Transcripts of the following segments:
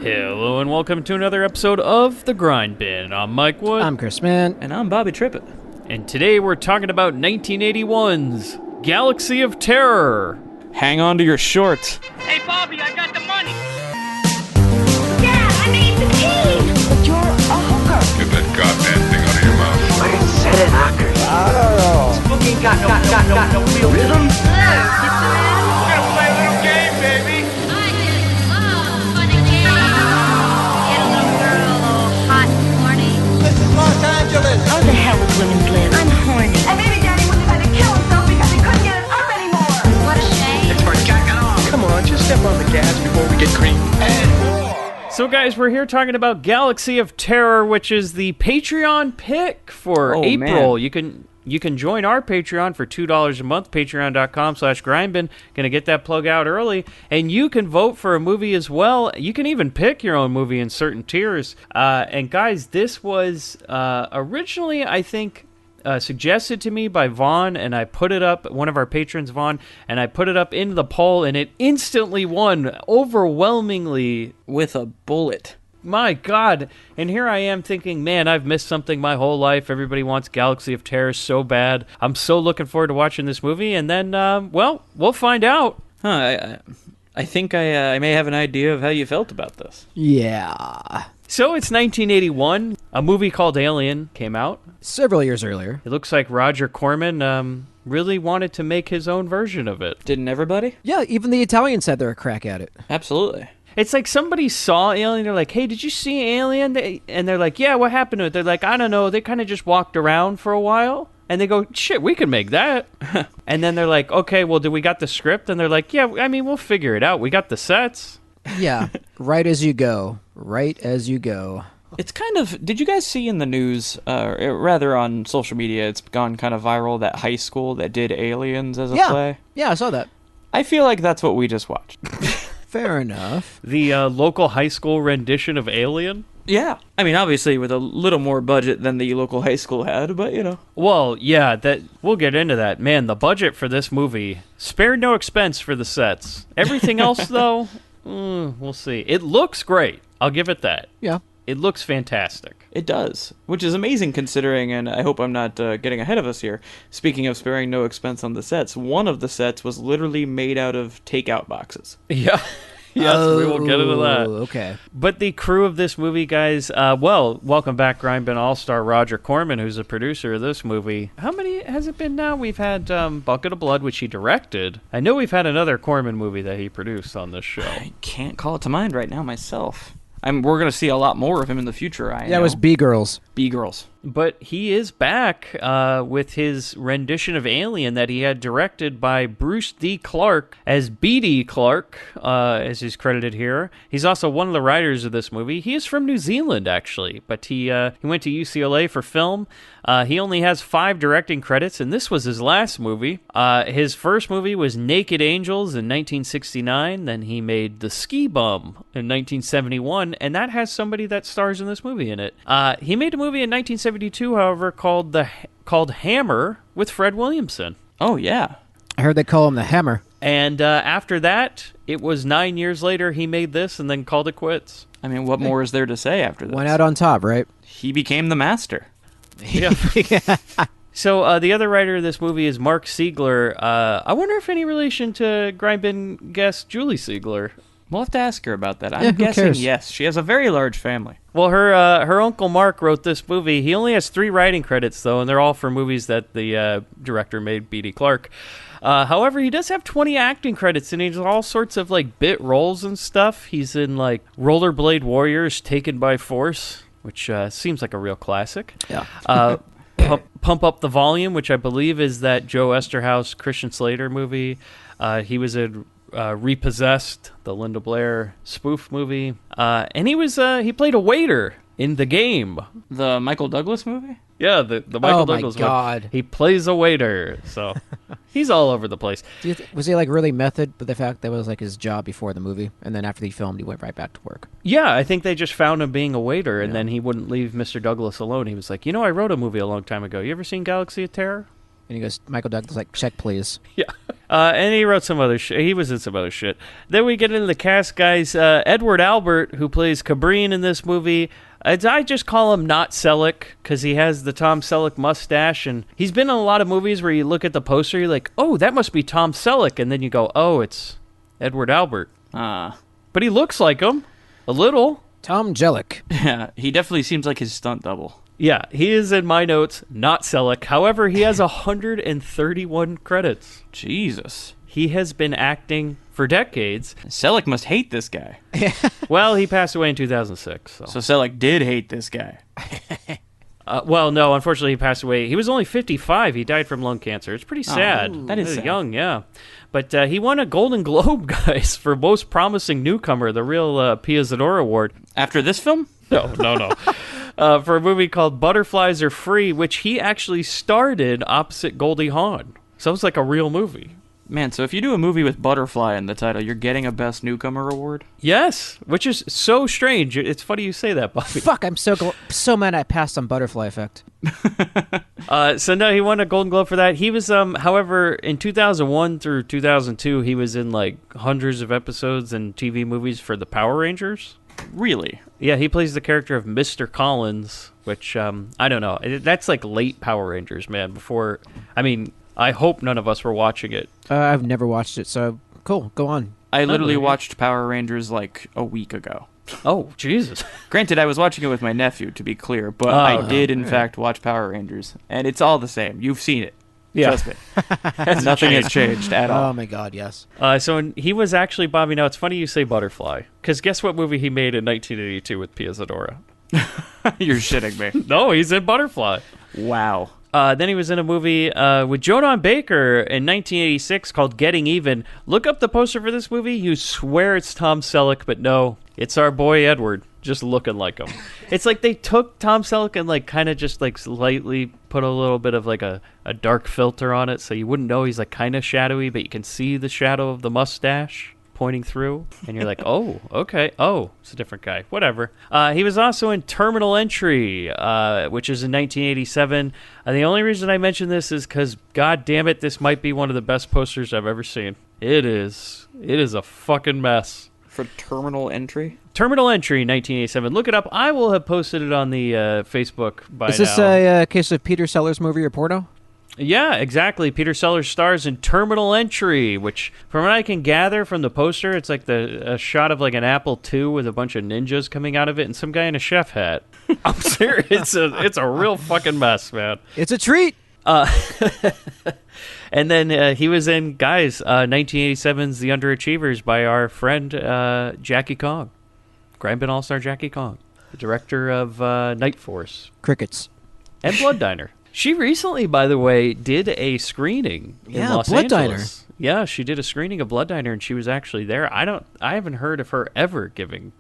Hello and welcome to another episode of The Grindbin. I'm Mike Wood. I'm Chris Mann. And I'm Bobby Trippett. And today we're talking about 1981's Galaxy of Terror. Hang on to your shorts. Hey, Bobby, I got the money. Dad, I made the team. But you're a hooker. Get that goddamn thing out of your mouth. I didn't say it, knockers. I don't know. Spooky ain't got no real rhythm. We're gonna play a little game, baby. I just love funny games. Get a little girl all hot and horny. This is Los Angeles. Oh, the hell with women's live. I'm horny. And maybe Daddy wouldn't have had to kill himself because he couldn't get it up anymore. What a shame. It's for jacking off. Come on, just step on the gas before we get creamed. And So guys, we're here talking about Galaxy of Terror, which is the Patreon pick for April. Man. You can join our Patreon for $2 a month, patreon.com/grindbin. Gonna get that plug out early. And you can vote for a movie as well. You can even pick your own movie in certain tiers. And guys, this was originally, I think, suggested to me by Vaughn, and I put it up, one of our patrons, Vaughn, and I put it up into the poll, and it instantly won, overwhelmingly. With a bullet. My God. And here I am thinking, man, I've missed something my whole life. Everybody wants Galaxy of Terror so bad. I'm so looking forward to watching this movie, and then, well, we'll find out. I think I may have an idea of how you felt about this. Yeah. So it's 1981. A movie called Alien came out. Several years earlier. It looks like Roger Corman really wanted to make his own version of it. Didn't everybody? Yeah, even the Italians had their crack at it. Absolutely. It's like somebody saw Alien, they're like, hey, did you see Alien? And they're like, yeah, what happened to it? They're like, I don't know, they kind of just walked around for a while. And they go, shit, we can make that. And then they're like, okay, well, do we got the script? And they're like, yeah, I mean, we'll figure it out. We got the sets. Yeah, right as you go. Right as you go. It's kind of, did you guys see in the news, rather on social media, it's gone kind of viral, that high school that did Aliens as a play? Yeah, I saw that. I feel like that's what we just watched. Fair enough. The local high school rendition of Alien? Yeah. I mean, obviously with a little more budget than the local high school had, but you know. Well, yeah, that we'll get into that. Man, the budget for this movie spared no expense for the sets. Everything else, though, we'll see. It looks great. I'll give it that. Yeah. It looks fantastic. It does, which is amazing considering, and I hope I'm not getting ahead of us here. Speaking of sparing no expense on the sets, one of the sets was literally made out of takeout boxes. Yeah. Yes, we will get into that. Okay. But the crew of this movie, guys, welcome back, Grindbin All-Star Roger Corman, who's the producer of this movie. How many has it been now? We've had Bucket of Blood, which he directed. I know we've had another Corman movie that he produced on this show. I can't call it to mind right now myself. We're going to see a lot more of him in the future, I know. That was B-Girls. B-Girls. But he is back with his rendition of Alien that he had directed by Bruce D. Clark as B.D. Clark, as he's credited here. He's also one of the writers of this movie. He is from New Zealand, actually, but he went to UCLA for film. He only has 5 directing credits, and this was his last movie. His first movie was Naked Angels in 1969. Then he made The Ski Bum in 1971, and that has somebody that stars in this movie in it. He made a movie in 1972, however, called Hammer with Fred Williamson. Oh, yeah. I heard they call him the Hammer. And after that, it was 9 years later he made this and then called it quits. I mean, what more is there to say after this? Went out on top, right? He became the master. Yeah. So the other writer of this movie is Mark Siegler. I wonder if any relation to Grindbin guest Julie Siegler. We'll have to ask her about that. Yeah, I'm who guessing cares? yes. She has a very large family. Well, her uncle Mark wrote this movie. He only has 3 writing credits, though, and they're all for movies that the director made, B.D. Clark. However, he does have 20 acting credits, and he's all sorts of, like, bit roles and stuff. He's in, like, Rollerblade Warriors Taken by Force, which seems like a real classic. Yeah. Pump Up the Volume, which I believe is that Joe Esterhaus, Christian Slater movie. He was in Repossessed, the Linda Blair spoof movie. And he played a waiter in The Game. The Michael Douglas movie? Yeah, the Michael Douglas Oh, my God. one. He plays a waiter, so he's all over the place. Was he, like, really method with the fact that was, like, his job before the movie, and then after he filmed, he went right back to work? Yeah, I think they just found him being a waiter, and then he wouldn't leave Mr. Douglas alone. He was like, I wrote a movie a long time ago. You ever seen Galaxy of Terror? And he goes, Michael Douglas, like, check, please. Yeah. And he wrote some other shit. He was in some other shit. Then we get into the cast, guys. Edward Albert, who plays Cabrini in this movie. I just call him Not Selleck because he has the Tom Selleck mustache. And he's been in a lot of movies where you look at the poster, you're like, oh, that must be Tom Selleck. And then you go, oh, it's Edward Albert. But he looks like him. A little. Tom Jellick. Yeah, he definitely seems like his stunt double. Yeah, he is in my notes, Not Selleck. However, he has 131 credits. Jesus. He has been acting for decades. Selleck must hate this guy. Well, he passed away in 2006. So Selleck did hate this guy. Well, no, unfortunately, he passed away. He was only 55. He died from lung cancer. It's pretty sad. That is sad. Young, yeah. But he won a Golden Globe, guys, for Most Promising Newcomer, the real Pia Zadora Award. After this film? No. For a movie called Butterflies Are Free, which he actually starred in opposite Goldie Hawn. So it's like a real movie. Man, so if you do a movie with Butterfly in the title, you're getting a Best Newcomer award? Yes, which is so strange. It's funny you say that, Bobby. Fuck, I'm so mad I passed on Butterfly Effect. So no, he won a Golden Globe for that. He was, however, in 2001 through 2002, he was in like hundreds of episodes and TV movies for the Power Rangers. Really? Yeah, he plays the character of Mr. Collins, which, I don't know. That's like late Power Rangers, man. Before, I mean, I hope none of us were watching it. I've never watched it, so cool, go on. I literally watched Power Rangers like a week ago. Oh, Jesus. Granted, I was watching it with my nephew, to be clear, but I did, in fact, watch Power Rangers. And it's all the same. You've seen it. Yeah. Trust me. Nothing has changed at all. Oh my god, yes. He was actually, Bobby, now it's funny you say Butterfly, because guess what movie he made in 1982 with Pia Zadora? You're shitting me. No, he's in Butterfly. Wow. Then he was in a movie with Joan Baker in 1986 called Getting Even. Look up the poster for this movie. You swear it's Tom Selleck, but no, it's our boy Edward, just looking like him. It's like they took Tom Selleck and like kind of just like slightly put a little bit of like a dark filter on it so you wouldn't know he's like kind of shadowy, but you can see the shadow of the mustache pointing through, and you're like, oh, okay, oh, it's a different guy, whatever. He was also in Terminal Entry, which is in 1987. The only reason I mention this is because, god damn it, this might be one of the best posters I've ever seen. It is a fucking mess. For Terminal Entry? Terminal Entry, 1987. Look it up. I will have posted it on the Facebook by now. Is this a case of Peter Sellers movie or porno? Yeah, exactly. Peter Sellers stars in Terminal Entry, which, from what I can gather from the poster, it's like a shot of like an Apple II with a bunch of ninjas coming out of it and some guy in a chef hat. I'm serious. It's a real fucking mess, man. It's a treat. And then he was in, guys, 1987's The Underachievers by our friend Jackie Kong. Grindbin All-Star Jackie Kong, the director of Night Force. Crickets. And Blood Diner. She recently, by the way, did a screening in Los Blood Angeles. Diner. Yeah, she did a screening of Blood Diner, and she was actually there. I haven't heard of her ever giving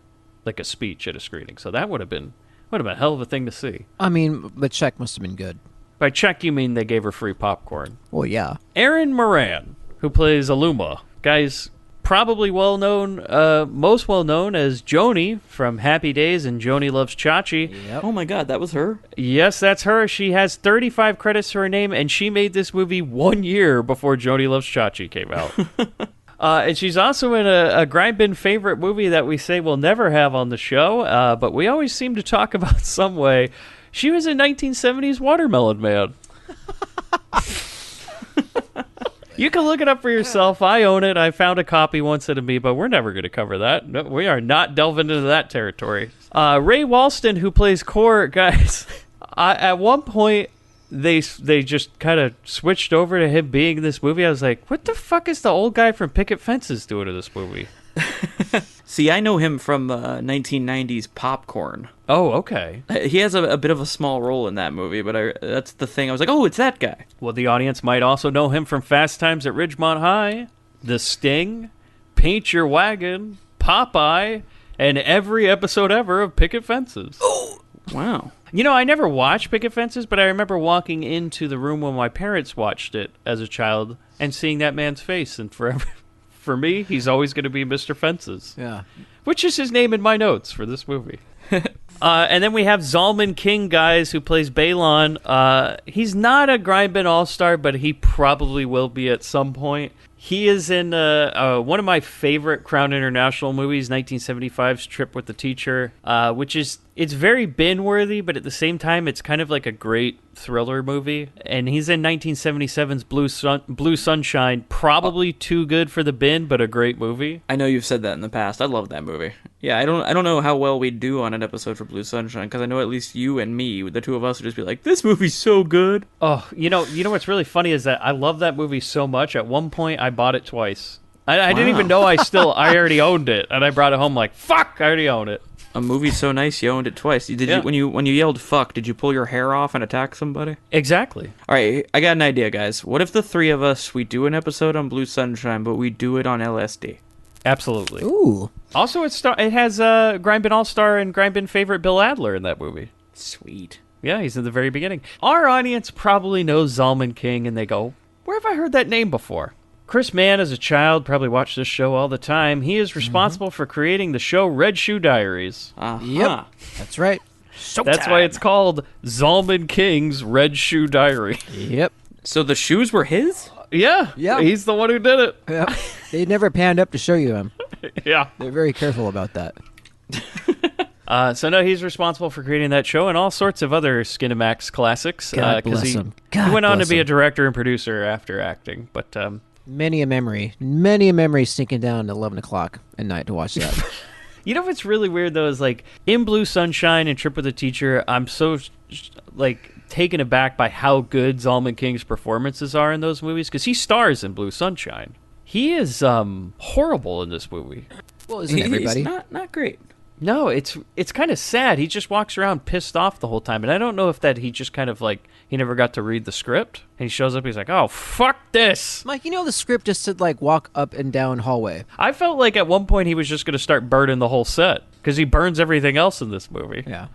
like a speech at a screening, so that would have been a hell of a thing to see. I mean, the check must have been good. By check, you mean they gave her free popcorn. Well, yeah. Erin Moran, who plays Aluma, guys. Probably most well known as Joni from Happy Days and Joni Loves Chachi. Yep. Oh my god, that was her? Yes, that's her. She has 35 credits to her name, and she made this movie 1 year before Joni Loves Chachi came out. And she's also in a Grindbin favorite movie that we say we'll never have on the show, but we always seem to talk about some way. She was in 1970s Watermelon Man. You can look it up for yourself. I own it. I found a copy once at me, but we're never going to cover that. No, we are not delving into that territory. Ray Walston, who plays Core, guys, at one point, they just kind of switched over to him being in this movie. I was like, what the fuck is the old guy from Picket Fences doing in this movie? See, I know him from 1990s Popcorn. Oh, okay. He has a bit of a small role in that movie, but that's the thing. I was like, oh, it's that guy. Well, the audience might also know him from Fast Times at Ridgemont High, The Sting, Paint Your Wagon, Popeye, and every episode ever of Picket Fences. Oh, wow. You know, I never watched Picket Fences, but I remember walking into the room when my parents watched it as a child and seeing that man's face, and forever... For me, he's always going to be Mr. Fences. Yeah. Which is his name in my notes for this movie. And then we have Zalman King, guys, who plays Balon. He's not a Grindbin All-Star, but he probably will be at some point. He is in one of my favorite Crown International movies, 1975's Trip with the Teacher, which is, it's very bin-worthy, but at the same time, it's kind of like a great thriller movie. And he's in 1977's Blue Sunshine, probably too good for the bin, but a great movie. I know you've said that in the past. I love that movie. Yeah, I don't know how well we'd do on an episode for Blue Sunshine, because I know at least you and me, the two of us, would just be like, this movie's so good. Oh, you know what's really funny is that I love that movie so much. At one point, I bought it twice. I didn't even know I already owned it, and I brought it home like, fuck, I already own it. A movie so nice you owned it twice. Did you when you yelled fuck, did you pull your hair off and attack somebody? Exactly. All right, I got an idea, guys. What if the three of us, we do an episode on Blue Sunshine, but we do it on LSD? Absolutely. Ooh. Also, it has Grindbin All-Star and Grindbin favorite Bill Adler in that movie. Sweet. Yeah, he's in the very beginning. Our audience probably knows Zalman King, and they go, where have I heard that name before? Chris Mann, as a child, probably watched this show all the time. He is responsible for creating the show Red Shoe Diaries. Yep. That's right. That's why it's called Zalman King's Red Shoe Diary. Yep. So the shoes were his? Yeah. He's the one who did it. Yep. They never panned up to show you him. Yeah. They're very careful about that. So no, he's responsible for creating that show and all sorts of other Skinamax classics. God bless him. He went on to be a director and producer after acting, but many a memory sinking down at 11 o'clock at night to watch that. you know what's really weird though is like in Blue Sunshine and Trip with the Teacher, I'm so like taken aback by how good Zalman King's performances are in those movies because he stars in Blue Sunshine. He is horrible in this movie. Well, isn't everybody? He's not great. No, it's kind of sad. He just walks around pissed off the whole time, and I don't know if that he just kind of like he never got to read the script. And he shows up, he's like, "Oh, fuck this!" Mike, you know the script just said like walk up and down hallway. I felt like at one point he was just going to start burning the whole set because he burns everything else in this movie. Yeah.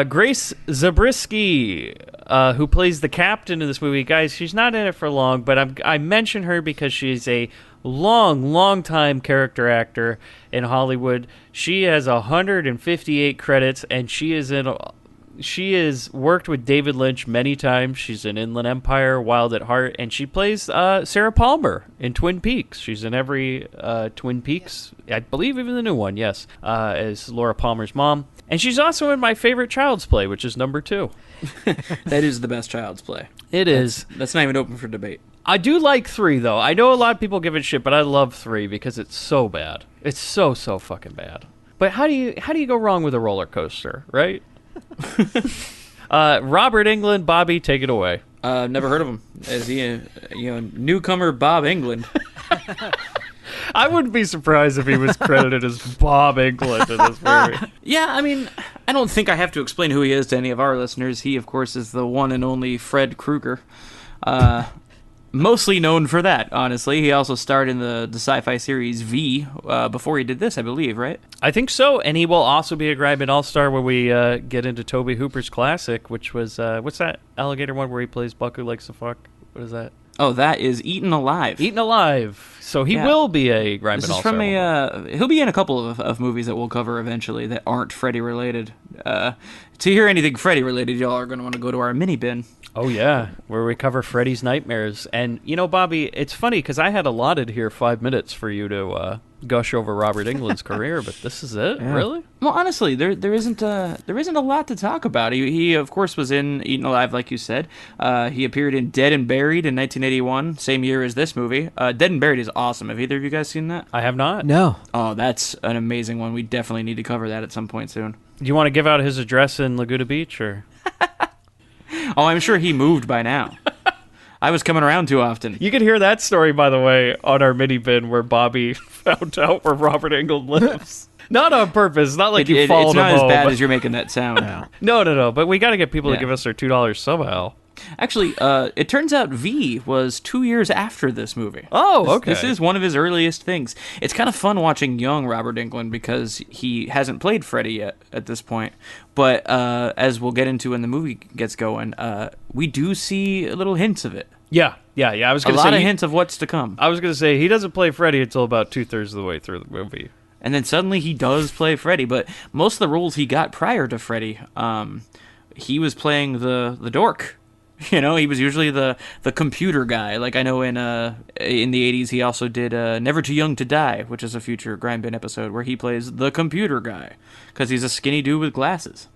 Grace Zabriskie, who plays the captain in this movie, guys, she's not in it for long, but I mention her because she's a long time character actor in Hollywood. She has 158 credits, and she has worked with David Lynch many times. She's in Inland Empire, Wild at Heart, and she plays Sarah Palmer in Twin Peaks. She's in every Twin Peaks, I believe even the new one, yes, as Laura Palmer's mom. And she's also in my favorite Child's Play, which is number 2. That is the best Child's Play. It is. That's not even open for debate. I do like 3, though. I know a lot of people give it shit, but I love 3 because it's so bad. It's so fucking bad. But how do you go wrong with a roller coaster, right? Robert Englund, Bobby, take it away. Never heard of him. Is he a newcomer Bob Englund? I wouldn't be surprised if he was credited as Bob Englund in this movie. Yeah, I mean, I don't think I have to explain who he is to any of our listeners. He, of course, is the one and only Fred Krueger. Mostly known for that, honestly. He also starred in the sci-fi series V before he did this, I believe, right? I think so, and he will also be a Grindbin All-Star when we get into Tobe Hooper's classic, which was, what's that alligator one where he plays Buck Who Likes to Fuck? What is that? Oh, that is Eaten Alive. Eaten Alive. So he will be a Grindbin This is All-Star. from he'll be in a couple of movies that we'll cover eventually that aren't Freddy related. To hear anything Freddy related, y'all are going to want to go to our mini bin. Oh, yeah, where we cover Freddy's Nightmares. And, you know, Bobby, it's funny because I had allotted here 5 minutes for you to gush over Robert Englund's career, but this is it? Yeah. Really? Well, honestly, there isn't a lot to talk about. He of course, was in Eaten Alive, like you said. He appeared in Dead and Buried in 1981, same year as this movie. Dead and Buried is awesome. Have either of you guys seen that? I have not. No. Oh, that's an amazing one. We definitely need to cover that at some point soon. Do you want to give out his address in Laguna Beach, or...? Oh, I'm sure he moved by now. I was coming around too often. You can hear that story, by the way, on our mini bin where Bobby found out where Robert Englund lives. Not on purpose. Not like you followed him home. It's not as bad as you're making that sound. No. But we got to get people to give us their $2 somehow. Actually, it turns out V was 2 years after this movie. Oh, okay. This is one of his earliest things. It's kind of fun watching young Robert Englund because he hasn't played Freddy yet at this point. But as we'll get into when the movie gets going, we do see little hints of it. Yeah. I was going to say a lot of hints of what's to come. I was going to say he doesn't play Freddy until about 2/3 of the way through the movie. And then suddenly he does play Freddy, but most of the roles he got prior to Freddy, he was playing the dork. You know, he was usually the computer guy. Like I know in the 80s he also did Never Too Young to Die, which is a future Grindbin episode where he plays the computer guy because he's a skinny dude with glasses.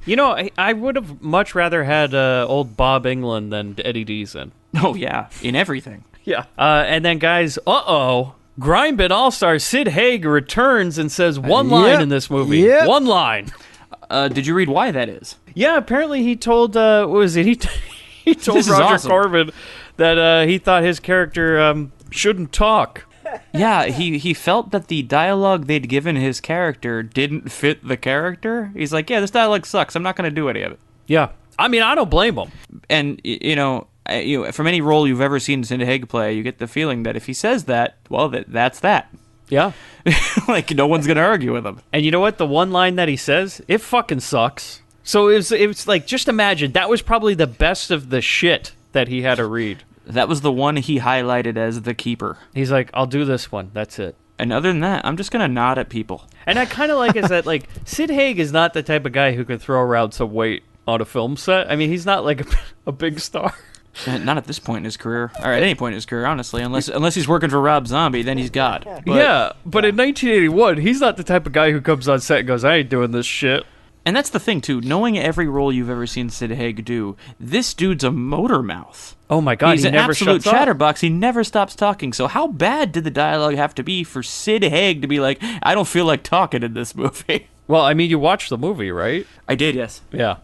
You know, I would have much rather had old Bob England than Eddie Deason. Oh yeah, in everything. Yeah. And then, guys, Grindbin All-Star Sid Haig returns and says one line in this movie. Yep. One line. Did you read why that is? Yeah, apparently he told, what was it? He told This is Roger awesome. Corman that he thought his character shouldn't talk. Yeah, he felt that the dialogue they'd given his character didn't fit the character. He's like, yeah, this dialogue sucks. I'm not going to do any of it. Yeah. I mean, I don't blame him. And, you know, from any role you've ever seen Sid Haig play, you get the feeling that if he says that, well, that's that. Yeah. Like, no one's going to argue with him. And you know what? The one line that he says, it fucking sucks. So it was like, just imagine, that was probably the best of the shit that he had to read. That was the one he highlighted as the keeper. He's like, I'll do this one. That's it. And other than that, I'm just going to nod at people. And I kind of like is that, like, Sid Haig is not the type of guy who could throw around some weight on a film set. I mean, he's not like a big star. Not at this point in his career, or at any point in his career, honestly. Unless he's working for Rob Zombie, then he's God. But, yeah, but in 1981, he's not the type of guy who comes on set and goes, I ain't doing this shit. And that's the thing, too. Knowing every role you've ever seen Sid Haig do, this dude's a motor mouth. Oh my God, He's he an never absolute shuts up. chatterbox. He never stops talking. So how bad did the dialogue have to be for Sid Haig to be like, I don't feel like talking in this movie? Well, I mean, you watched the movie, right? I did, yes. Yeah.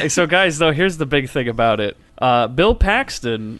So, guys, though, here's the big thing about it. Bill Paxton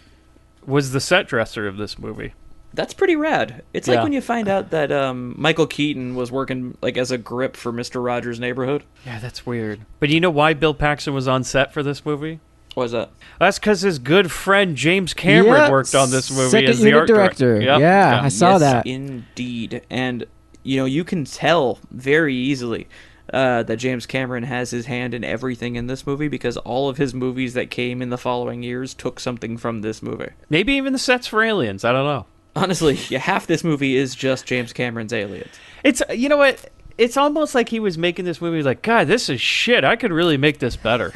was the set dresser of this movie. That's pretty rad. It's like Yeah. when you find out that Michael Keaton was working like as a grip for Mr. Rogers' Neighborhood. Yeah, that's weird. But you know why Bill Paxton was on set for this movie? What was that? That's because his good friend James Cameron Yep, worked on this movie second as the unit art director. Yep. Yeah, I saw Yes, that. indeed. And, you know, you can tell very easily that James Cameron has his hand in everything in this movie because all of his movies that came in the following years took something from this movie. Maybe even the sets for Aliens. I don't know. Honestly, yeah, half this movie is just James Cameron's Aliens. It's, you know what? It's almost like he was making this movie like, God, this is shit. I could really make this better.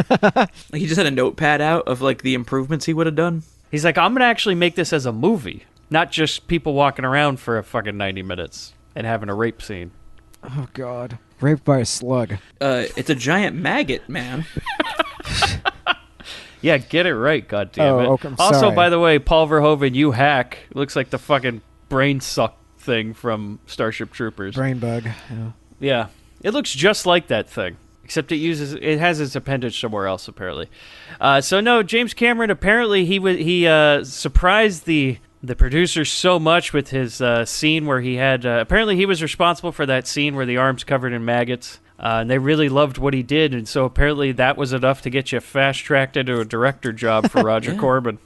He just had a notepad out of, like, the improvements he would have done. He's like, I'm going to actually make this as a movie, not just people walking around for a fucking 90 minutes and having a rape scene. Oh, God. Raped by a slug. It's a giant maggot, man. Yeah, get it right, goddammit. Oh, okay, I'm also, sorry. by the way, Paul Verhoeven, you hack, looks like the fucking brain suck thing from Starship Troopers. Brain bug. Yeah. Yeah, it looks just like that thing, except it has its appendage somewhere else apparently. So no, James Cameron apparently he surprised the producers so much with his scene where he had apparently he was responsible for that scene where the arm's covered in maggots. And they really loved what he did, and so apparently that was enough to get you fast-tracked into a director job for Roger Corman.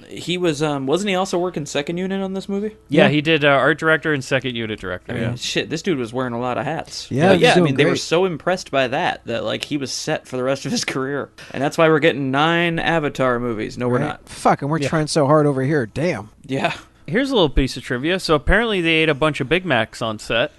He was, wasn't he also working second unit on this movie? Yeah, he did art director and second unit director. I mean, Yeah. shit, this dude was wearing a lot of hats. Yeah, But he's yeah. I doing mean, they were great. so impressed by that like he was set for the rest of his career, and that's why we're getting 9 Avatar movies. No, we're Right? not. Fuck, and we're trying so hard over here. Damn. Yeah. Here's a little piece of trivia. So apparently they ate a bunch of Big Macs on set.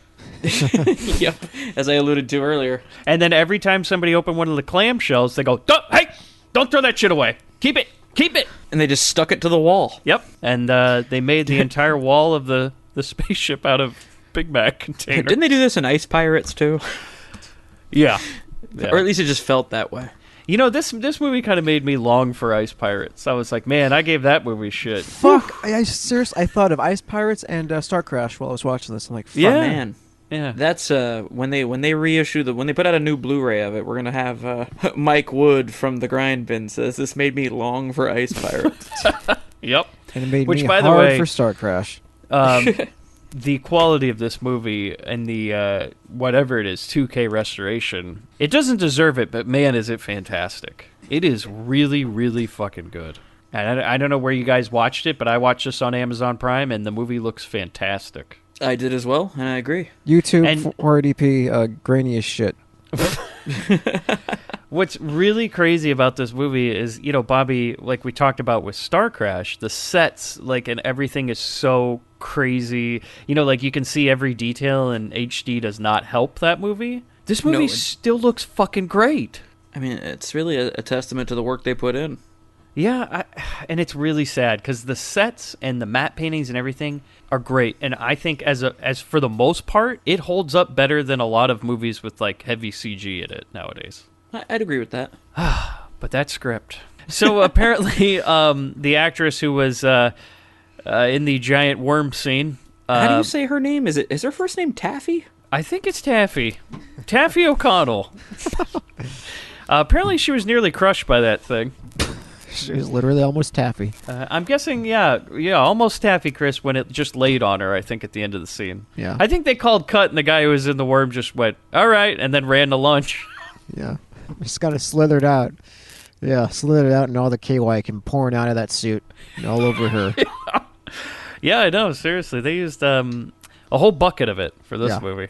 Yep. As I alluded to earlier. And then every time somebody opened one of the clamshells, they go, "Hey, don't throw that shit away. Keep it. Keep it." And they just stuck it to the wall. Yep. And they made the entire wall of the spaceship out of Big Mac container. Didn't they do this in Ice Pirates too? Yeah. Yeah. Or at least it just felt that way. You know, this movie kind of made me long for Ice Pirates. I was like, man, I gave that movie shit. Fuck. I seriously, I thought of Ice Pirates and Star Crash while I was watching this. I'm like, fuck. Yeah. Man. Yeah. That's when they reissue when they put out a new Blu-ray of it, we're gonna have Mike Wood from the Grindbin says this made me long for Ice Pirates. Yep. And it made Which, me by the hard way- for Star Crash. The quality of this movie and the whatever it is 2K restoration, it doesn't deserve it, but man, is it fantastic. It is really, really fucking good. And I don't know where you guys watched it, but I watched this on Amazon Prime, and the movie looks fantastic. I did as well, and I agree. YouTube And- 480p, grainy as shit. What's really crazy about this movie is, you know, Bobby, like we talked about with Star Crash, the sets, like, and everything is so crazy. You know, like, you can see every detail, and HD does not help that movie. This movie No, still looks fucking great. I mean, it's really a testament to the work they put in. Yeah, and it's really sad because the sets and the matte paintings and everything are great, and I think as for the most part, it holds up better than a lot of movies with like heavy CG in it nowadays. I'd agree with that. But that script. So apparently, the actress who was in the giant worm scene. How do you say her name? Is her first name Taffy? I think it's Taffy. Taffy O'Connell. Apparently, she was nearly crushed by that thing. She was literally almost taffy. I'm guessing, yeah, almost taffy, Chris, when it just laid on her, I think, at the end of the scene. Yeah. I think they called cut, and the guy who was in the worm just went, all right, and then ran to lunch. Yeah. Just kind of slithered out. Yeah, slithered out, and all the KY came pouring out of that suit and all over her. Yeah, I know, seriously. They used a whole bucket of it for this movie.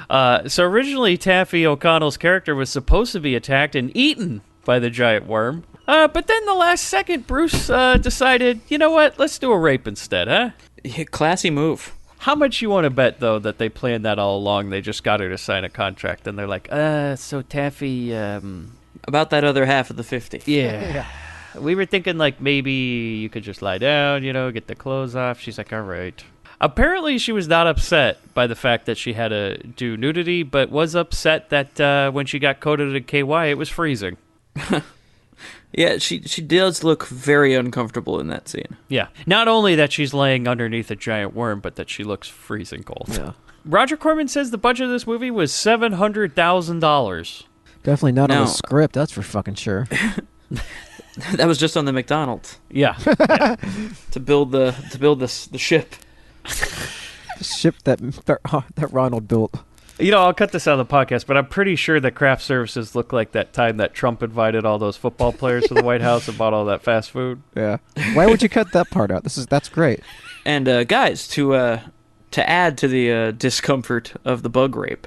So originally, Taffy O'Connell's character was supposed to be attacked and eaten by the giant worm. But then the last second, Bruce decided, you know what, let's do a rape instead, huh? Yeah, classy move. How much you want to bet, though, that they planned that all along? They just got her to sign a contract, and they're like, so Taffy, About that other half of the 50. yeah. We were thinking, like, maybe you could just lie down, get the clothes off. She's like, all right. Apparently, she was not upset by the fact that she had to do nudity, but was upset that when she got coated in KY, it was freezing. Yeah, she does look very uncomfortable in that scene. Yeah. Not only that she's laying underneath a giant worm, but that she looks freezing cold. Yeah. Roger Corman says the budget of this movie was $700,000. Definitely not on No. the script, that's for fucking sure. That was just on the McDonald's Yeah. to build the ship. The ship that Ronald built. I'll cut this out of the podcast, but I'm pretty sure that craft services look like that time that Trump invited all those football players to the White House and bought all that fast food. Yeah. Why would you cut that part out? That's great. And guys, to add to the discomfort of the bug rape,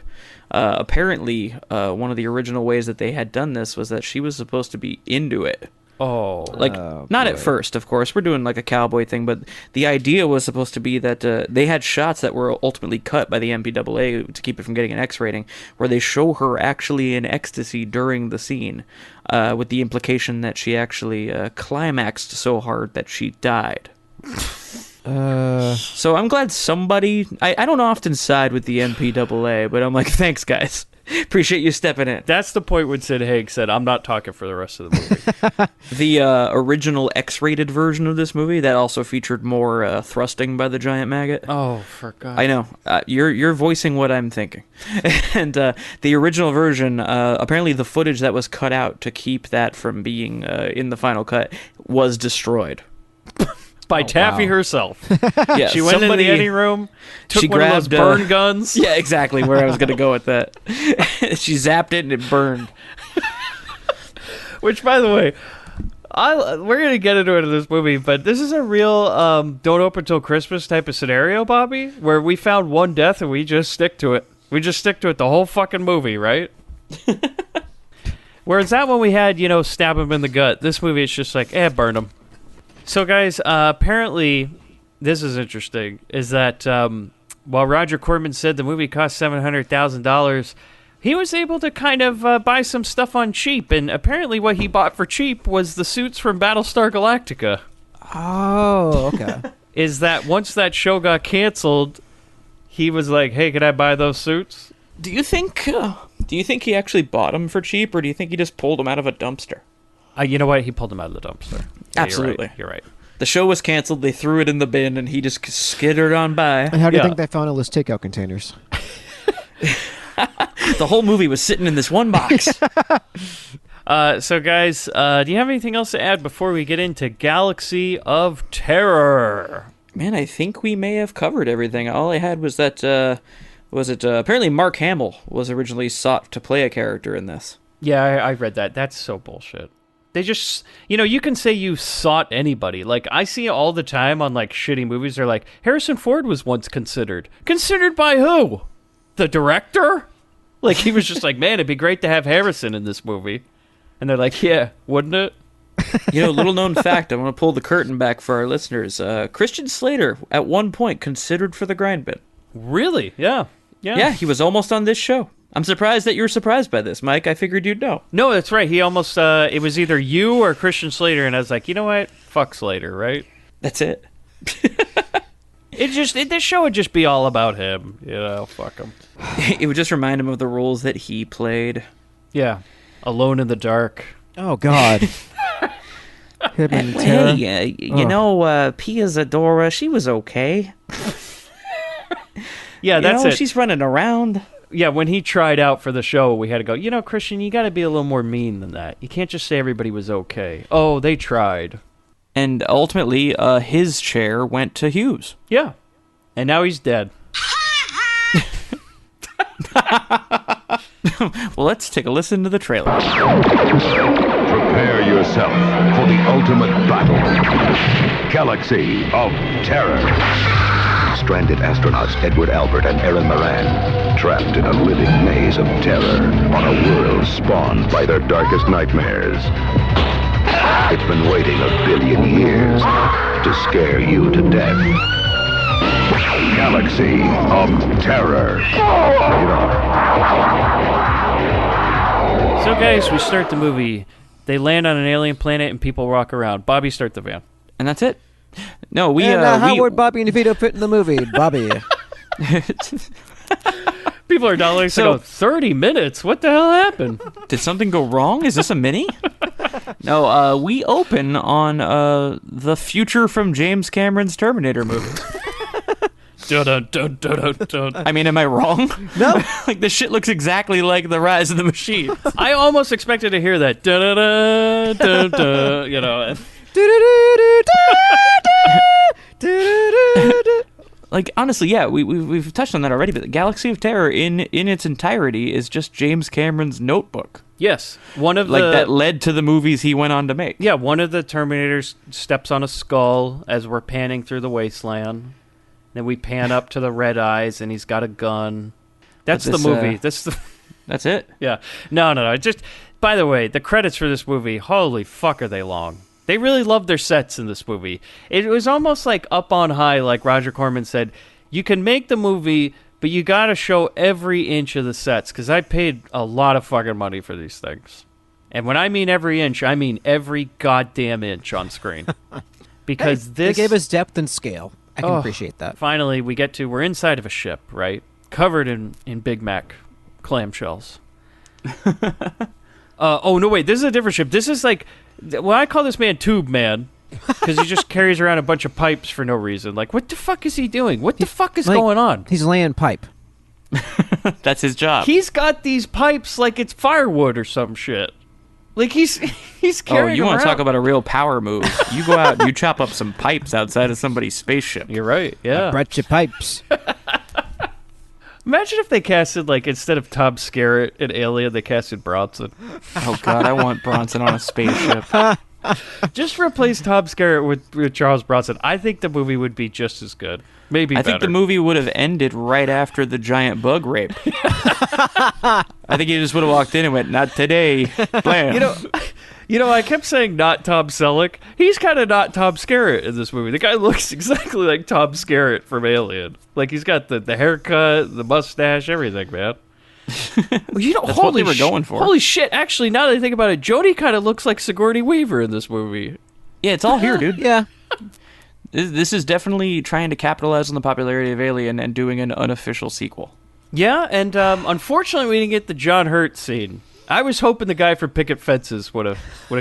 apparently one of the original ways that they had done this was that she was supposed to be into it. Oh. Like, not at first, of course. We're doing like a cowboy thing, but the idea was supposed to be that they had shots that were ultimately cut by the MPAA to keep it from getting an X rating, where they show her actually in ecstasy during the scene, with the implication that she actually climaxed so hard that she died. So I'm glad somebody... I don't often side with the MPAA, but I'm like, thanks, guys. Appreciate you stepping in. That's the point when Sid Haig said, I'm not talking for the rest of the movie. The original X-rated version of this movie, that also featured more thrusting by the giant maggot. Oh, for God. I know. You're voicing what I'm thinking. And the original version, apparently the footage that was cut out to keep that from being in the final cut was destroyed. By Taffy wow. herself. Yeah, She went in the editing room, took one of those burn guns. Yeah, exactly where I was going to go with that. She zapped it and it burned. Which, by the way, we're going to get into it in this movie, but this is a real don't open till Christmas type of scenario, Bobby, where we found one death and we just stick to it. We just stick to it the whole fucking movie, right? Whereas that one we had, stab him in the gut. This movie, it's just like, burn him. So, guys, apparently, this is interesting, is that while Roger Corman said the movie cost $700,000, he was able to kind of buy some stuff on cheap, and apparently what he bought for cheap was the suits from Battlestar Galactica. Oh, okay. Is that once that show got canceled, he was like, hey, can I buy those suits? Do you think he actually bought them for cheap, or do you think he just pulled them out of a dumpster? You know what? He pulled them out of the dumpster. Yeah, Absolutely. You're right. The show was canceled, they threw it in the bin, and he just skittered on by. And how do you think they found all those takeout containers? The whole movie was sitting in this one box. So, guys, do you have anything else to add before we get into Galaxy of Terror? Man, I think we may have covered everything. All I had was that, apparently Mark Hamill was originally sought to play a character in this. Yeah, I read that. That's so bullshit. They just, you can say you sought anybody. Like, I see all the time on, like, shitty movies. They're like, Harrison Ford was once considered. Considered by who? The director? Like, he was just like, man, it'd be great to have Harrison in this movie. And they're like, yeah, wouldn't it? Little known fact, I want to pull the curtain back for our listeners. Christian Slater, at one point, considered for the Grindbin. Really? Yeah. Yeah, he was almost on this show. I'm surprised that you're surprised by this, Mike. I figured you'd know. No, that's right. He almost, it was either you or Christian Slater, and I was like, you know what? Fuck Slater, right? That's it. This show would just be all about him. Fuck him. It would just remind him of the roles that he played. Yeah. Alone in the Dark. Oh, God. Him and Tara. Hey, you know, Pia Zadora, she was okay. Yeah, that's it. She's running around. Yeah, when he tried out for the show, we had to go, Christian, you got to be a little more mean than that. You can't just say everybody was okay. Oh, they tried. And ultimately, his chair went to Hughes. Yeah. And now he's dead. Well, let's take a listen to the trailer. Prepare yourself for the ultimate battle. Galaxy of Terror. Stranded astronauts Edward Albert and Erin Moran, trapped in a living maze of terror on a world spawned by their darkest nightmares. It's been waiting 1 billion years to scare you to death. Galaxy of Terror. So, guys, we start the movie. They land on an alien planet and people walk around. Bobby, start the van. And that's it. No, How would Bobby and DeVito fit in the movie? Bobby. People are down like, 30 minutes? What the hell happened? Did something go wrong? Is this a mini? No, we open on the future from James Cameron's Terminator movie. Dun, dun, dun, dun, dun. I mean, am I wrong? No. Like, this shit looks exactly like The Rise of the Machine. I almost expected to hear that. Dun, dun, dun, dun, dun, Like, honestly, yeah, we've touched on that already, but the Galaxy of Terror in its entirety is just James Cameron's Notebook. Yes. One of that led to the movies he went on to make. Yeah, one of the Terminators steps on a skull as we're panning through the wasteland. Then we pan up to the red eyes, and he's got a gun. That's the movie. That's it? Yeah. No. Just, by the way, the credits for this movie, holy fuck are they long. They really love their sets in this movie. It was almost like Up on High, like Roger Corman said. You can make the movie, but you got to show every inch of the sets, because I paid a lot of fucking money for these things. And when I mean every inch, I mean every goddamn inch on screen. Because They gave us depth and scale. I can appreciate that. Finally, we're inside of a ship, right? Covered in Big Mac clamshells. Oh, no, wait, this is a different ship. This is like, well, I call this man Tube Man, because he just carries around a bunch of pipes for no reason. Like, what the fuck is he doing? What the fuck is going on? He's laying pipe. That's his job. He's got these pipes like it's firewood or some shit. Like, he's carrying you want to around. talk about a real power move. You go out and you chop up some pipes outside of somebody's spaceship. You're right, yeah. I brought you pipes. Imagine if they casted, like, instead of Tom Skerritt in Alien, they casted Bronson. Oh, God, I want Bronson on a spaceship. Just replace Tom Skerritt with Charles Bronson. I think the movie would be just as good. Maybe I better. think the movie would have ended right after the giant bug rape. I think he just would have walked in and went, "Not today." Blam. You know, I kept saying not Tom Selleck. He's kind of not Tom Skerritt in this movie. The guy looks exactly like Tom Skerritt from Alien. Like, he's got the haircut, the mustache, everything, man. Well, That's what they were going for. Holy shit! Actually, now that I think about it, Jodie kind of looks like Sigourney Weaver in this movie. Yeah, it's all here, dude. Yeah. This is definitely trying to capitalize on the popularity of Alien and doing an unofficial sequel. Yeah, and unfortunately, we didn't get the John Hurt scene. I was hoping the guy from Picket Fences would have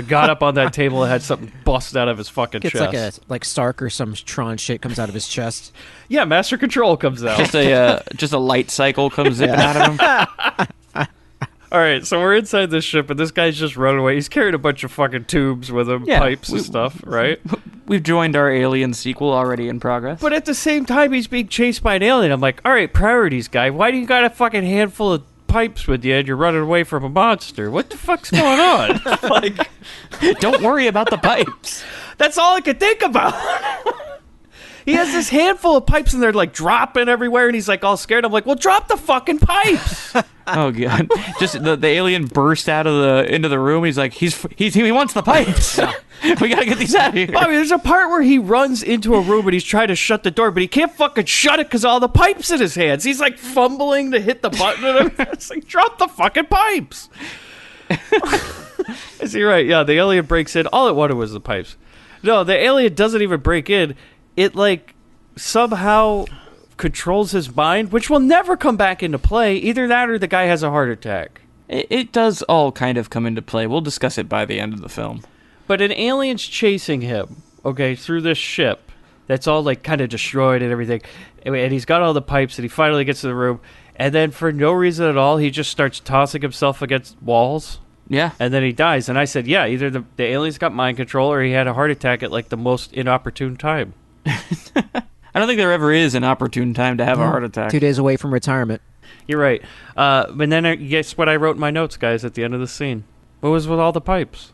got up on that table and had something bust out of his fucking Gets chest. like Stark or some Tron shit comes out of his chest. Yeah, Master Control comes out. Just a light cycle comes zipping out of him. All right, so we're inside this ship, and this guy's just running away. He's carrying a bunch of fucking tubes with him, pipes and stuff, right? We've joined our Alien sequel already in progress. But at the same time, he's being chased by an alien. I'm like, all right, priorities, guy. Why do you got a fucking handful of pipes with you and you're running away from a monster? What the fuck's going on? Like, don't worry about the pipes. that's all I could think about. He has this handful of pipes and they're like dropping everywhere and he's like all scared. I'm like, well, drop the fucking pipes. Oh god! Just the alien burst out of into the room. He's like, he wants the pipes. We gotta get these out of here. I mean, there's a part where he runs into a room and he's trying to shut the door, but he can't fucking shut it because all the pipes in his hands. He's like fumbling to hit the button. And it's like, drop the fucking pipes. Is he right? Yeah, the alien breaks in. All it wanted was the pipes. No, the alien doesn't even break in. It like somehow controls his mind, which will never come back into play. Either that or the guy has a heart attack. It does all kind of come into play. We'll discuss it by the end of the film. But an alien's chasing him, okay, through this ship that's all like kind of destroyed and everything. And he's got all the pipes and he finally gets to the room. And then for no reason at all, he just starts tossing himself against walls. Yeah. And then he dies. And I said, yeah, either the alien's got mind control or he had a heart attack at like the most inopportune time. I don't think there ever is an opportune time to have a heart attack. 2 days away from retirement. You're right. But then guess what I wrote in my notes, guys, at the end of the scene? What was with all the pipes?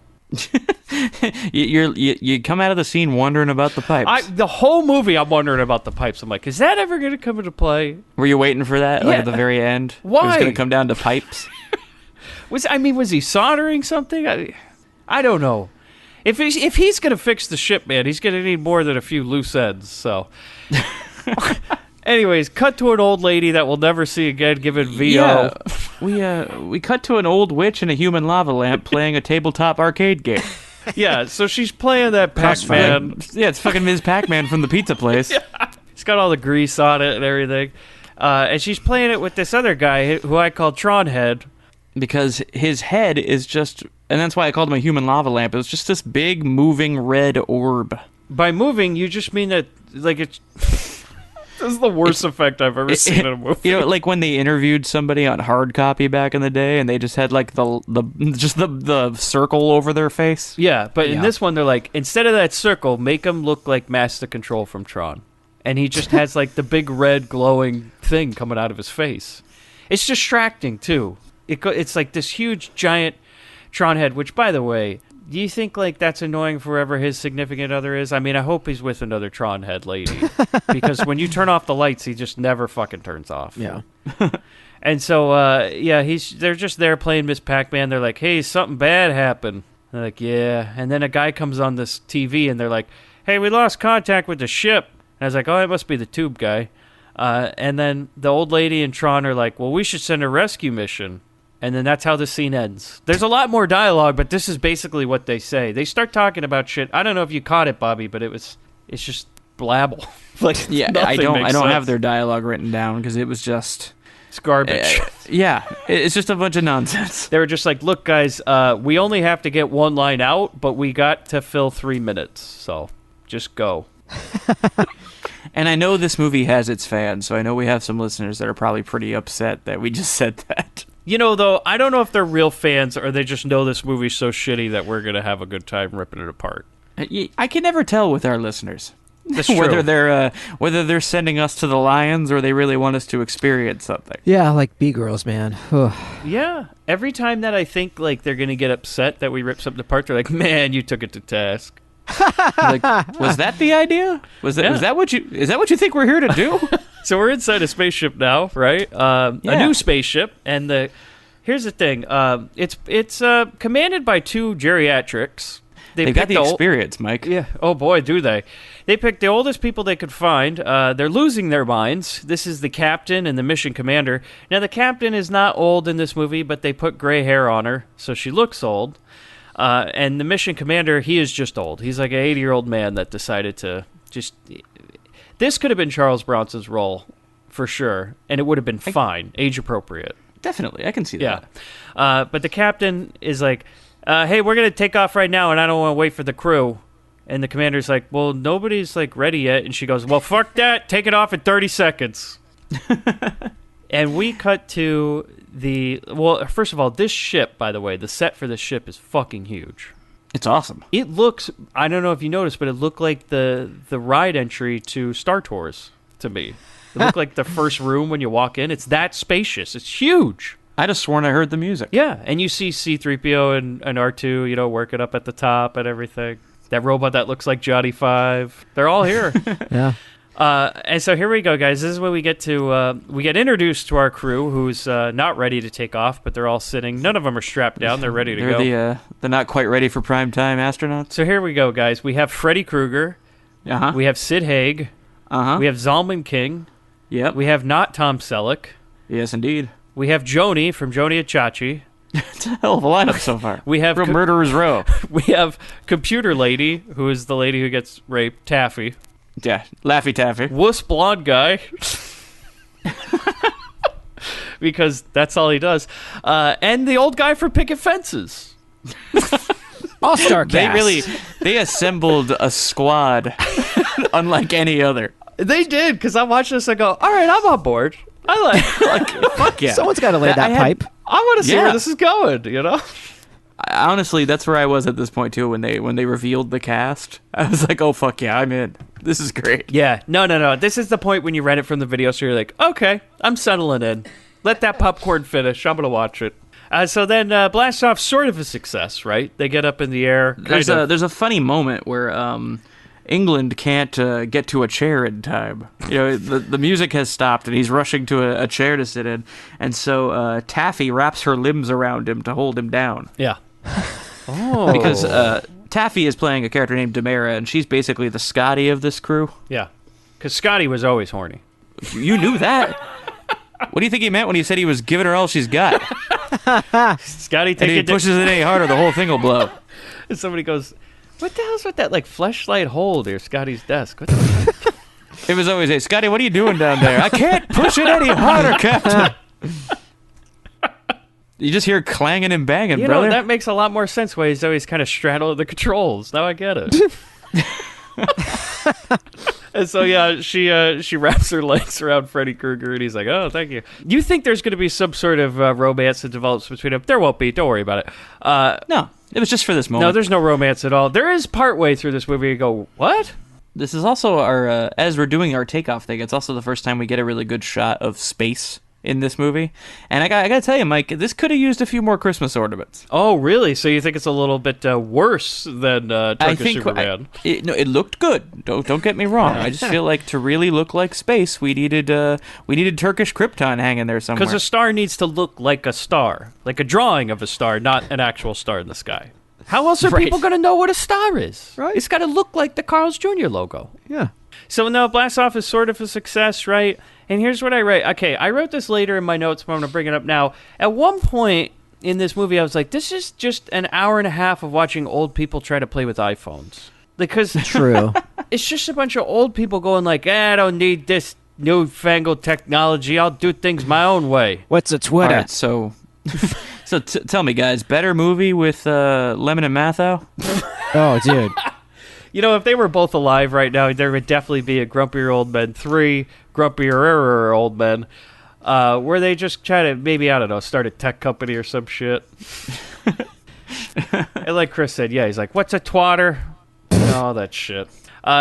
You come out of the scene wondering about the pipes. The whole movie, I'm wondering about the pipes. I'm like, is that ever going to come into play? Were you waiting for that? Yeah. Like at the very end? Why? It was going to come down to pipes? Was he soldering something? I don't know. If he's going to fix the ship, man, he's going to need more than a few loose ends. So, anyways, cut to an old lady that we'll never see again giving VO. Yeah. We cut to an old witch and a human lava lamp playing a tabletop arcade game. Yeah, so she's playing that Pac-Man. Yeah, it's fucking Ms. Pac-Man from the pizza place. Yeah. It's got all the grease on it and everything. And she's playing it with this other guy who I call Tron Head. Because his head is just... And that's why I called him a human lava lamp. It was just this big, moving red orb. By moving, you just mean that, like, it's... This is the worst effect I've ever seen in a movie. You know, like when they interviewed somebody on hard copy back in the day, and they just had like the circle over their face. Yeah, but in this one, they're like, instead of that circle, make him look like Master Control from Tron, and he just has like the big red glowing thing coming out of his face. It's distracting too. It's like this huge giant Tron head. Which, by the way, do you think like that's annoying for whoever his significant other is? I mean, I hope he's with another Tron head lady because when you turn off the lights, he just never fucking turns off. Yeah. And so, they're just there playing Miss Pac-Man. They're like, hey, something bad happened. They're like, yeah. And then a guy comes on this TV and they're like, hey, we lost contact with the ship. And I was like, oh, it must be the tube guy. And then the old lady and Tron are like, well, we should send a rescue mission. And then that's how the scene ends. There's a lot more dialogue, but this is basically what they say. They start talking about shit. I don't know if you caught it, Bobby, but it's just blabble. Like, yeah, I don't have their dialogue written down because it was just... It's garbage. It's just a bunch of nonsense. They were just like, look, guys, we only have to get one line out, but we got to fill 3 minutes. So just go. And I know this movie has its fans, so I know we have some listeners that are probably pretty upset that we just said that. You know, though, I don't know if they're real fans or they just know this movie's so shitty that we're going to have a good time ripping it apart. I can never tell with our listeners. That's true. whether they're sending us to the lions or they really want us to experience something. Yeah, like B-girls, man. Yeah. Every time that I think like they're going to get upset that we rip something apart, they're like, man, you took it to task. Like, was that the idea? Is that what you think we're here to do? So we're inside a spaceship now, right? A new spaceship, and here's the thing: it's commanded by 2 geriatrics. They've got the experience, Mike. Yeah. Oh boy, do they! They picked the oldest people they could find. They're losing their minds. This is the captain and the mission commander. Now the captain is not old in this movie, but they put gray hair on her, so she looks old. And the mission commander, he is just old. He's like an 80-year-old man that decided to just... This could have been Charles Bronson's role, for sure, and it would have been fine, age-appropriate. Definitely, I can see that. Yeah. But the captain is like, hey, we're going to take off right now, and I don't want to wait for the crew. And the commander's like, well, nobody's like ready yet. And she goes, well, fuck that. Take it off in 30 seconds. And we cut to first of all, this ship, by the way, the set for this ship is fucking huge. It's awesome. It looks, I don't know if you noticed, but it looked like the ride entry to Star Tours to me. It looked like the first room when you walk in. It's that spacious. It's huge. I just sworn I heard the music. Yeah, and you see C-3PO and R2, working up at the top and everything. That robot that looks like Johnny 5. They're all here. Yeah. And so here we go, guys. This is where we get introduced to our crew, who's not ready to take off, but they're all sitting. None of them are strapped down. They're ready to go. They're not quite ready for prime time astronauts. So here we go, guys. We have Freddy Krueger. Uh-huh. We have Sid Haig. Uh-huh. We have Zalman King. Yep. We have not Tom Selleck. Yes, indeed. We have Joni from Joni Achachi. It's a hell of a lineup so far. We have From Murderer's Row. We have Computer Lady, who is the lady who gets raped, Taffy. Yeah, Laffy Taffy. Wuss blonde guy. Because that's all he does. And the old guy for picket fences. All-star cast. They assembled a squad unlike any other. They did, because I watched this and go, all right, I'm on board. I like Fuck yeah. Someone's got to lay that pipe. I want to see Yeah. where this is going, you know? Honestly, that's where I was at this point too when they revealed the cast. I was like, "Oh fuck yeah, I'm in. This is great." Yeah, no. This is the point when you rent it from the video store. You're like, okay, I'm settling in. Let that popcorn finish. I'm gonna watch it. So then, Blast Off, sort of a success, right? They get up in the air. There's a funny moment where England can't get to a chair in time. You know, the music has stopped and he's rushing to a chair to sit in, and so Taffy wraps her limbs around him to hold him down. Yeah. Oh. Because Taffy is playing a character named Demera, and she's basically the Scotty of this crew. Yeah. Because Scotty was always horny. You knew that. What do you think he meant when he said he was giving her all she's got? Scotty, And take if he it. pushes it any harder, the whole thing will blow. And somebody goes, "What the hell's with that like fleshlight hole near Scotty's desk?" What the fuck? It was always, "Hey, Scotty, what are you doing down there?" "I can't push it any harder, Captain." You just hear clanging and banging, You brother. know, that makes a lot more sense why he's always kind of straddling the controls. Now I get it. And so, yeah, she wraps her legs around Freddy Krueger, and he's like, "Oh, thank you." You think there's going to be some sort of romance that develops between them? There won't be. Don't worry about it. No, it was just for this moment. No, there's no romance at all. There is partway through this movie you go, what? This is also our, as we're doing our takeoff thing, it's also the first time we get a really good shot of space in this movie. And I gotta tell you, Mike, this could have used a few more Christmas ornaments. Oh, really? So you think it's a little bit worse than Turkish Superman? It looked good. Don't get me wrong. I just feel like to really look like space, we needed Turkish Krypton hanging there somewhere. Because a star needs to look like a star, like a drawing of a star, not an actual star in the sky. How else are people going to know what a star is? Right. It's got to look like the Carl's Jr. logo. Yeah. So now Blast Off is sort of a success, right? And here's what I write. Okay, I wrote this later in my notes, but I'm going to bring it up now. At one point in this movie, I was like, this is just an hour and a half of watching old people try to play with iPhones. Because True. it's just a bunch of old people going like, I don't need this newfangled technology. I'll do things my own way. What's a All Twitter? right, so tell me, guys, better movie with Lemon and Mathau? Oh, dude. You know, if they were both alive right now, there would definitely be a Grumpier Old Men 3, Grumpier Old Men, where they just try to, maybe, I don't know, start a tech company or some shit. And like Chris said, yeah, he's like, what's a twatter? And all that shit.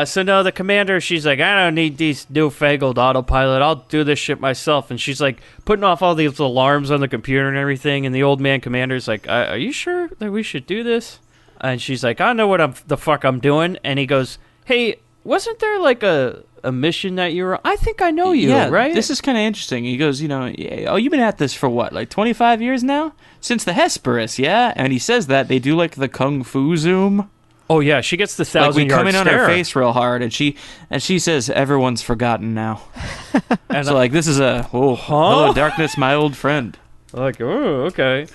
So no, the commander, she's like, I don't need these newfangled autopilot. I'll do this shit myself. And she's like putting off all these alarms on the computer and everything. And the old man commander's like, are you sure that we should do this? And she's like, I know what the fuck I'm doing. And he goes, hey, wasn't there like a mission that you were? I think I know you, right? This is kind of interesting. He goes, you've been at this for what, like 25 years now? Since the Hesperus, yeah? And he says that they do like the kung fu zoom. Oh yeah, she gets the 1,000-yard like we come in on stare. her face real hard, and she says, everyone's forgotten now. And so like this is hello darkness, my old friend. Like, oh, okay.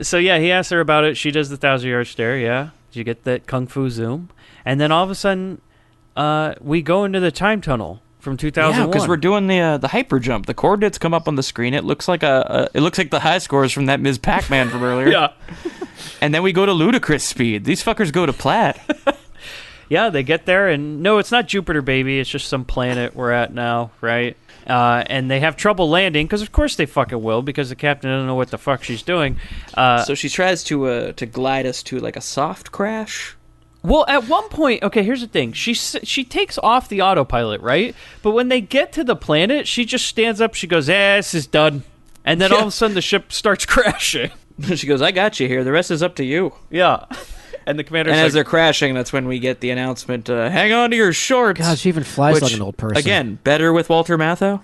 So yeah, he asks her about it. She does the 1,000-yard stare. Yeah, you get that kung fu zoom, and then all of a sudden, we go into the time tunnel from 2001. Yeah, because we're doing the hyper jump. The coordinates come up on the screen. It looks like the high scores from that Ms. Pac-Man from earlier. Yeah. And then we go to ludicrous speed. These fuckers go to Plaid. Yeah, they get there, and no, it's not Jupiter, baby. It's just some planet we're at now, right? And they have trouble landing, because of course they fucking will, because the captain doesn't know what the fuck she's doing. So she tries to glide us to like a soft crash. Well, at one point, okay, here's the thing. She takes off the autopilot, right? But when they get to the planet, she just stands up, she goes, this is done. And then all of a sudden the ship starts crashing. She goes, I got you here. The rest is up to you. Yeah. And the commander's And like, as they're crashing, that's when we get the announcement, hang on to your shorts. God, she even flies Which, like an old person. Again, better with Walter Matthau.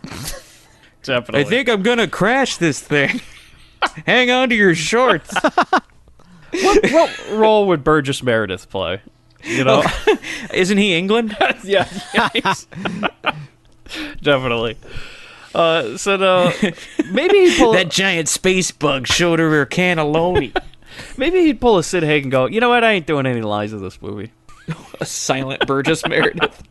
definitely. I think I'm going to crash this thing. Hang on to your shorts. What role would Burgess Meredith play? You know? Isn't he England? yeah, he's- definitely. So no, maybe he'd pull. That giant space bug showed her cannelloni. Maybe he'd pull a Sid Haig and go, you know what? I ain't doing any lines in this movie. A silent Burgess Meredith.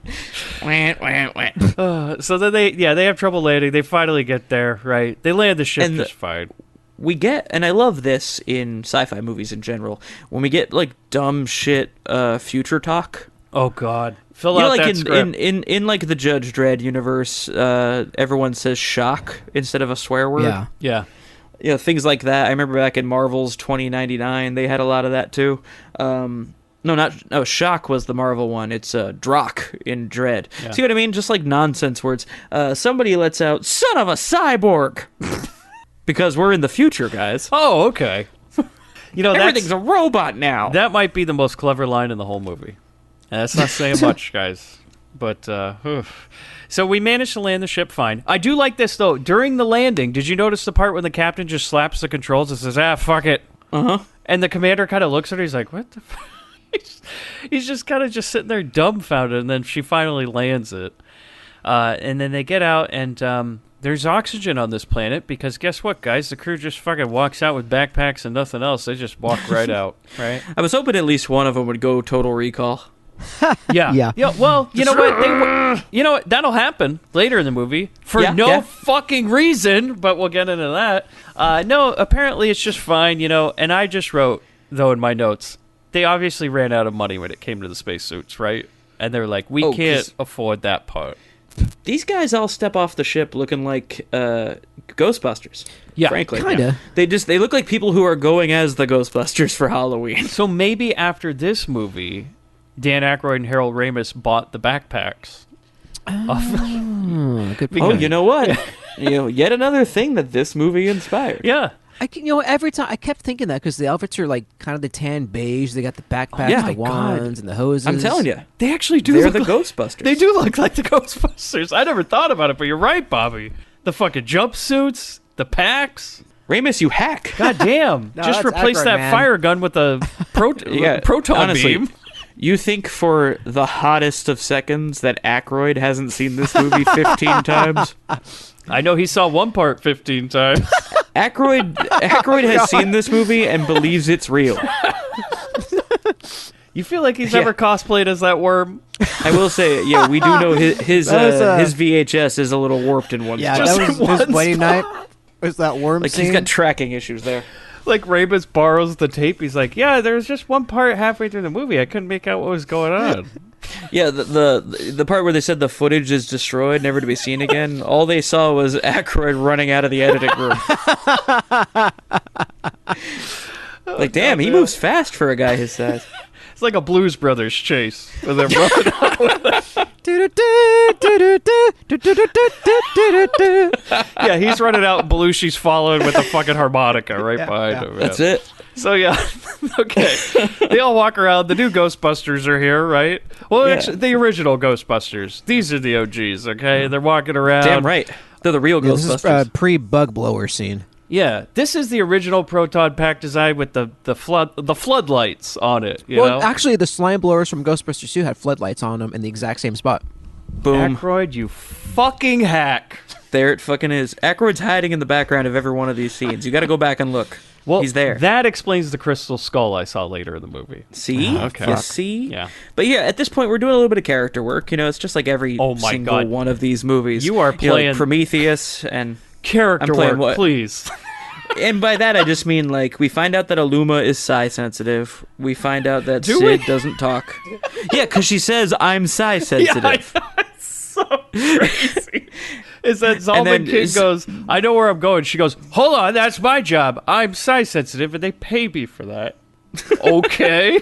Wah, wah, wah. So then they have trouble landing. They finally get there, right? They land the ship And just fine. We get, and I love this in sci-fi movies in general, when we get like dumb shit future talk. Oh God, fill You know, out like that script. in like the Judge Dredd universe, everyone says shock instead of a swear word. Yeah. Yeah. You know, things like that. I remember back in Marvel's 2099, they had a lot of that too. No, shock was the Marvel one. It's Drock in Dredd. Yeah. See what I mean? Just like nonsense words. Somebody lets out "son of a cyborg" because we're in the future, guys. Oh, okay. You know, Everything's a robot now. that might be the most clever line in the whole movie. And that's not saying much, guys. But so we managed to land the ship fine. I do like this though. During the landing, did you notice the part when the captain just slaps the controls and says, fuck it. And the commander kind of looks at her. He's like, what the fuck? He's just kind of just sitting there dumbfounded, and then she finally lands it. And then they get out, and there's oxygen on this planet, because guess what, guys? The crew just fucking walks out with backpacks and nothing else. They just walk right out, right? I was hoping at least one of them would go Total Recall. Yeah. Yeah. Yeah, well, you know what? You know what? That'll happen later in the movie for no fucking reason, but we'll get into that. No, apparently it's just fine, you know, and I just wrote, though, in my notes, they obviously ran out of money when it came to the spacesuits, right? And they're like, we can't afford that part. These guys all step off the ship looking like Ghostbusters. Yeah, frankly, kinda. They look like people who are going as the Ghostbusters for Halloween. So maybe after this movie, Dan Aykroyd and Harold Ramis bought the backpacks. Good Oh, point. you know what? Yet another thing that this movie inspired. Yeah. Every time I kept thinking that because the outfits are like kind of the tan beige. They got the backpacks, Yeah, the my God. wands, and the hoses. I'm telling you, They actually do they're look the like, Ghostbusters. They do look like the Ghostbusters. I never thought about it, but you're right, Bobby. The fucking jumpsuits, the packs. Ramis, you hack. God damn. No, Just that's replace Aykroyd, that man. fire gun with a proton honestly, beam. You think for the hottest of seconds that Aykroyd hasn't seen this movie 15 times? I know he saw one part 15 times. Aykroyd has seen this movie and believes it's real. You feel like he's ever cosplayed as that worm? I will say, yeah, we do know his VHS is a little warped in one Yeah, spot. that was his wedding night. Was that worm Like scene? he's got tracking issues there. Like Ramis borrows the tape. He's like, yeah, there was just one part halfway through the movie. I couldn't make out what was going on. Yeah, the part where they said the footage is destroyed, never to be seen again. All they saw was Aykroyd running out of the editing room. Like, damn, he moves fast for a guy his size. It's like a Blues Brothers chase where they're running out. Yeah, he's running out. Belushi's following with a fucking harmonica right behind him. That's yeah. it. So yeah, okay. They all walk around. The new Ghostbusters are here, right? Well, Yeah. actually, the original Ghostbusters. These are the OGs. Okay, they're walking around. Damn right. They're the real This is Ghostbusters. pre-bug blower scene. Yeah, this is the original proton pack design with the floodlights on it. You Well, know? actually, the slime blowers from Ghostbusters 2 had floodlights on them in the exact same spot. Boom. Aykroyd, you fucking hack. There it fucking is. Aykroyd's hiding in the background of every one of these scenes. You got to go back and look. Well, he's there. That explains the crystal skull I saw later in the movie. See? Okay. You see? Yeah. But yeah, at this point, we're doing a little bit of character work. You know, it's just like every Oh my single God. one of these movies. You are know, like playing- Prometheus and... Character I'm playing work, what? please. And by that, I just mean, like, we find out that Aluma is psi-sensitive. We find out that Do Sid we? doesn't talk. Yeah, because she says, I'm psi-sensitive. Yeah, I know, it's so crazy. Is that Zalman then King is- goes, I know where I'm going. She goes, hold on, that's my job. I'm size sensitive, and they pay me for that. Okay.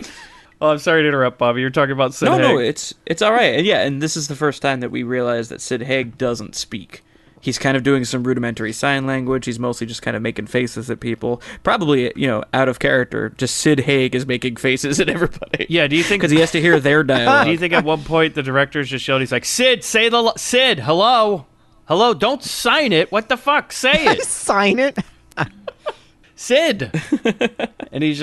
Oh, I'm sorry to interrupt, Bobby. You're talking about Sid No, Haig. it's all right. And yeah, and this is the first time that we realize that Sid Haig doesn't speak. He's kind of doing some rudimentary sign language. He's mostly just kind of making faces at people. Probably, out of character. Just Sid Haig is making faces at everybody. Yeah, do you think... Because he has to hear their dialogue. Do you think at one point the director's just yelled, he's like, Sid, say the... Sid, hello? Hello, don't sign it. What the fuck? Say it. Sign it. Sid. And he's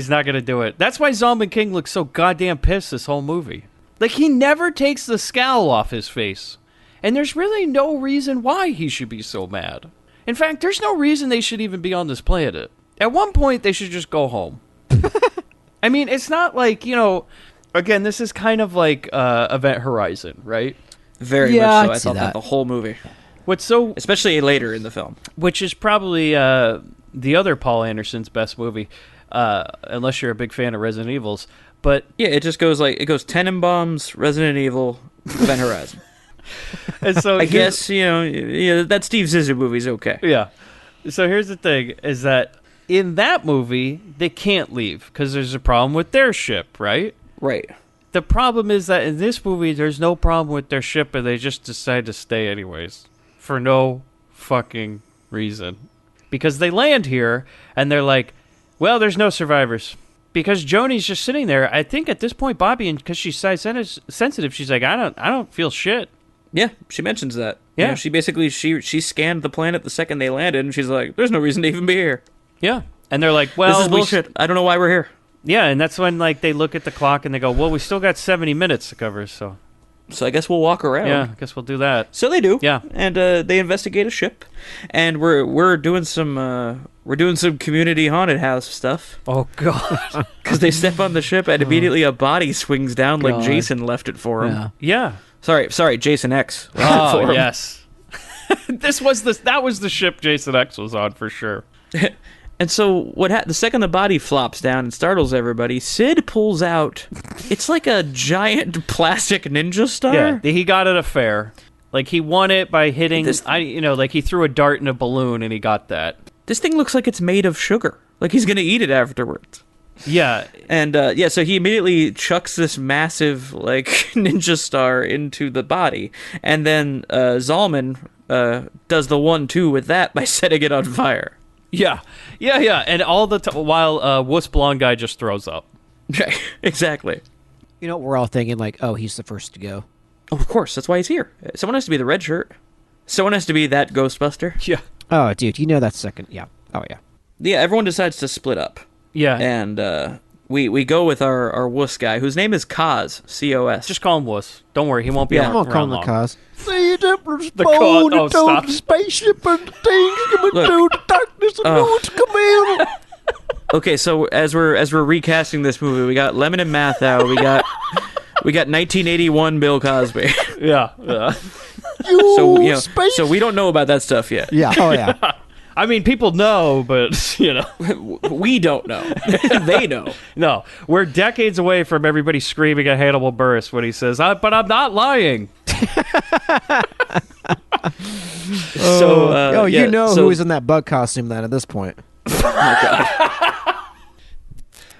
not going to do it. That's why Zombie King looks so goddamn pissed this whole movie. Like, he never takes the scowl off his face. And there's really no reason why he should be so mad. In fact, there's no reason they should even be on this planet. At one point, they should just go home. I mean, it's not like, again, this is kind of like Event Horizon, right? Very much so. I thought that the whole movie. Especially later in the film. Which is probably the other Paul Anderson's best movie, unless you're a big fan of Resident Evils. But yeah, it just goes Tenenbaums, Resident Evil, Event Horizon. And so I guess, that Steve Zissou movie's okay. Yeah. So here's the thing, is that in that movie, they can't leave because there's a problem with their ship, right? Right. The problem is that in this movie, there's no problem with their ship, and they just decide to stay anyways. For no fucking reason. Because they land here, and they're like, well, there's no survivors. Because Joni's just sitting there. I think at this point, Bobby, because she's sensitive, she's like, I don't feel shit. Yeah, she mentions that. Yeah. She basically, she scanned the planet the second they landed, and she's like, there's no reason to even be here. Yeah. And they're like, well, this is bullshit. I don't know why we're here. Yeah, and that's when they look at the clock and they go, well, we still got 70 minutes to cover, so I guess we'll walk around. Yeah, I guess we'll do that. So they do. Yeah. And they investigate a ship, and we're doing some community haunted house stuff. Oh god. Because they step on the ship and immediately a body swings down like Jason left it for him. Yeah. Sorry, Jason X. Oh, yes. That was the ship Jason X was on for sure. And so the second the body flops down and startles everybody, Sid pulls out, it's like a giant plastic ninja star. Yeah, he got it at a fair. Like, he won it by hitting, like he threw a dart in a balloon and he got that. This thing looks like it's made of sugar. Like he's going to eat it afterwards. Yeah. And, so he immediately chucks this massive, like, ninja star into the body. And then Zalman does the 1-2 with that by setting it on fire. Yeah. And all the while Wuss Blonde guy just throws up. Exactly. We're all thinking, like, oh, he's the first to go. Oh, of course. That's why he's here. Someone has to be the red shirt. Someone has to be that Ghostbuster. Yeah. Oh, dude, that's second. Yeah. Oh, yeah. Yeah, everyone decides to split up. Yeah. And we go with our wuss guy, whose name is Kaz, C-O-S. Just call him Wuss. Don't worry, he won't be I'm around gonna call him the long. Kaz. See, the stop. the spaceship and things coming through the darkness and no one's come in. Okay, so as we're recasting this movie, we got Lemon and Mathau, we got 1981 Bill Cosby. Yeah. So we don't know about that stuff yet. Yeah. Oh, yeah. I mean, people know, but, we don't know. They know. No, we're decades away from everybody screaming at Hannibal Buress when he says, but I'm not lying. Who was in that bug costume then at this point. Oh, my God.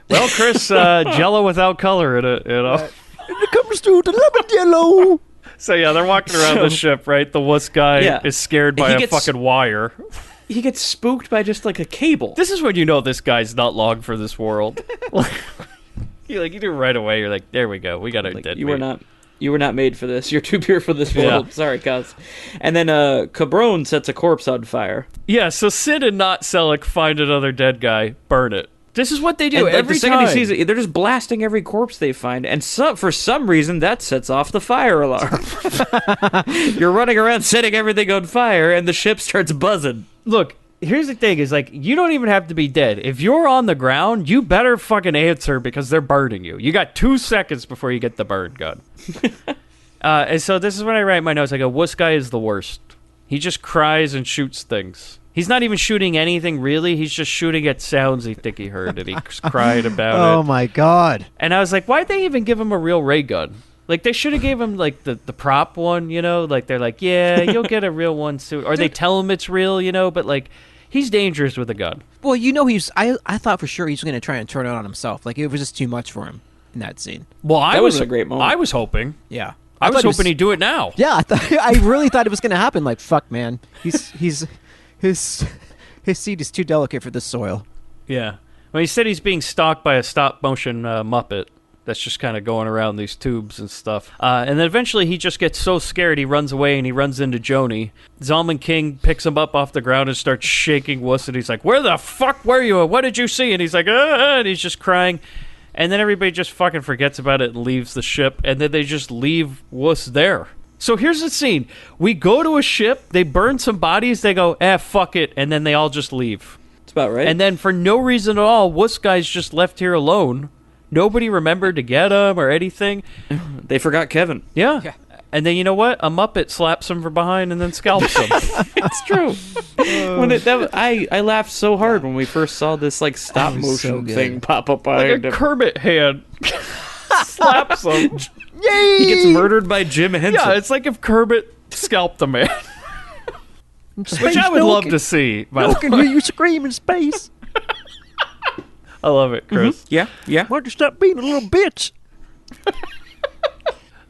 Well, Chris, Jello without color in it, And it comes through the lemon yellow. So, yeah, they're walking around the ship, right? The wuss guy is scared by a fucking wire. He gets spooked by just, like, a cable. This is when you know this guy's not long for this world. You do it right away. You're like, there we go. We got a dead You were not made for this. You're too pure for this world. Yeah. Sorry, Kaz. And then Cabron sets a corpse on fire. Yeah, so Sid and Not Selleck find another dead guy, burn it. This is what they do every the second time. He sees it, they're just blasting every corpse they find, and for some reason that sets off the fire alarm. You're running around setting everything on fire, and the ship starts buzzing. Look, here's the thing: is you don't even have to be dead. If you're on the ground, you better fucking answer because they're burning you. You got 2 seconds before you get the burn gun. And so this is when I write my notes. I go, "Wuss guy is the worst. He just cries and shoots things." He's not even shooting anything, really. He's just shooting at sounds he think he heard, and he's cried about it. Oh, my God. And I was like, why'd they even give him a real ray gun? Like, they should have gave him, like, the prop one, Like, they're like, yeah, you'll get a real one soon. Or they tell him it's real, But, like, he's dangerous with a gun. Well, I thought for sure he was going to try and turn it on himself. Like, it was just too much for him in that scene. Well, that was a great moment. I was hoping. Yeah. I was thought he hoping he'd do it now. Yeah, I really thought it was going to happen. Like, fuck, man. His seed is too delicate for this soil. Yeah. Well, he said he's being stalked by a stop-motion Muppet that's just kind of going around these tubes and stuff. And then eventually he just gets so scared he runs away and he runs into Joni. Zalman King picks him up off the ground and starts shaking Wuss, and he's like, where the fuck were you? What did you see? And he's like, and he's just crying. And then everybody just fucking forgets about it and leaves the ship, and then they just leave Wuss there. So here's the scene. We go to a ship, they burn some bodies, they go, fuck it, and then they all just leave. That's about right. And then for no reason at all, Wuss guy's just left here alone. Nobody remembered to get him or anything. They forgot Kevin. Yeah. And then you know what? A Muppet slaps him from behind and then scalps him. It's true. I laughed so hard when we first saw this like stop motion thing pop up behind like a him. Kermit hand slaps him. Yay! He gets murdered by Jim Henson. Yeah, it's like if Kermit scalped a man. Which I would love to see. I can hear you scream in space. I love it, Chris. Mm-hmm. Yeah. Why don't you stop being a little bitch?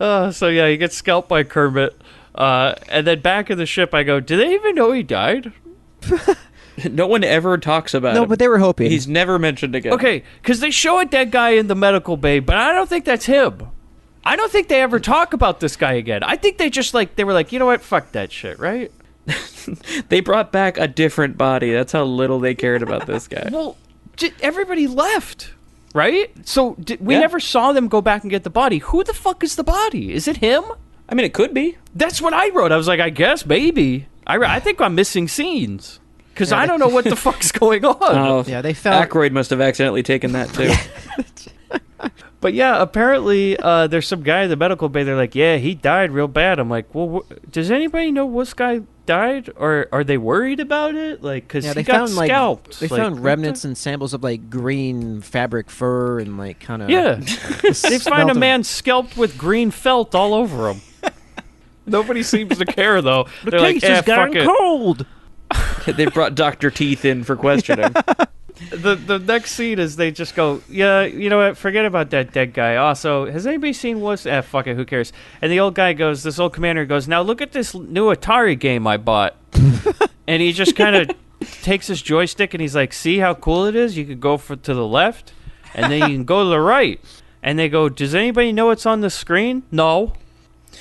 So yeah, he gets scalped by Kermit. And then back in the ship, I go, do they even know he died? No one ever talks about him. No, but they were hoping. He's never mentioned again. Okay, because they show a dead guy in the medical bay, but I don't think that's him. I don't think they ever talk about this guy again. I think they were like, you know what, fuck that shit, right? They brought back a different body. That's how little they cared about this guy. Well, everybody left, right? So we never saw them go back and get the body. Who the fuck is the body? Is it him? I mean, it could be. That's what I wrote. I was like, I guess, maybe. I think I'm missing scenes. Because I don't know what the fuck's going on. Oh, yeah, they found... Aykroyd must have accidentally taken that, too. But yeah, apparently there's some guy in the medical bay. They're like, yeah, he died real bad. I'm like, well, does anybody know what guy died? Or are they worried about it? Like, because he got scalped. They found remnants and samples of, like, green fabric fur and, like, kind of... Yeah. They find a man scalped with green felt all over him. Nobody seems to care, though. They're like, fuck it. Cold! They brought Dr. Teeth in for questioning. The next scene is they just go, yeah, you know what, forget about that dead guy. Also, has anybody seen Wuss? Fuck it, who cares? And the old guy goes, this old commander goes, now look at this new Atari game I bought. And he just kind of takes his joystick and he's like, see how cool it is? You can go to the left and then you can go to the right. And they go, does anybody know what's on the screen? No.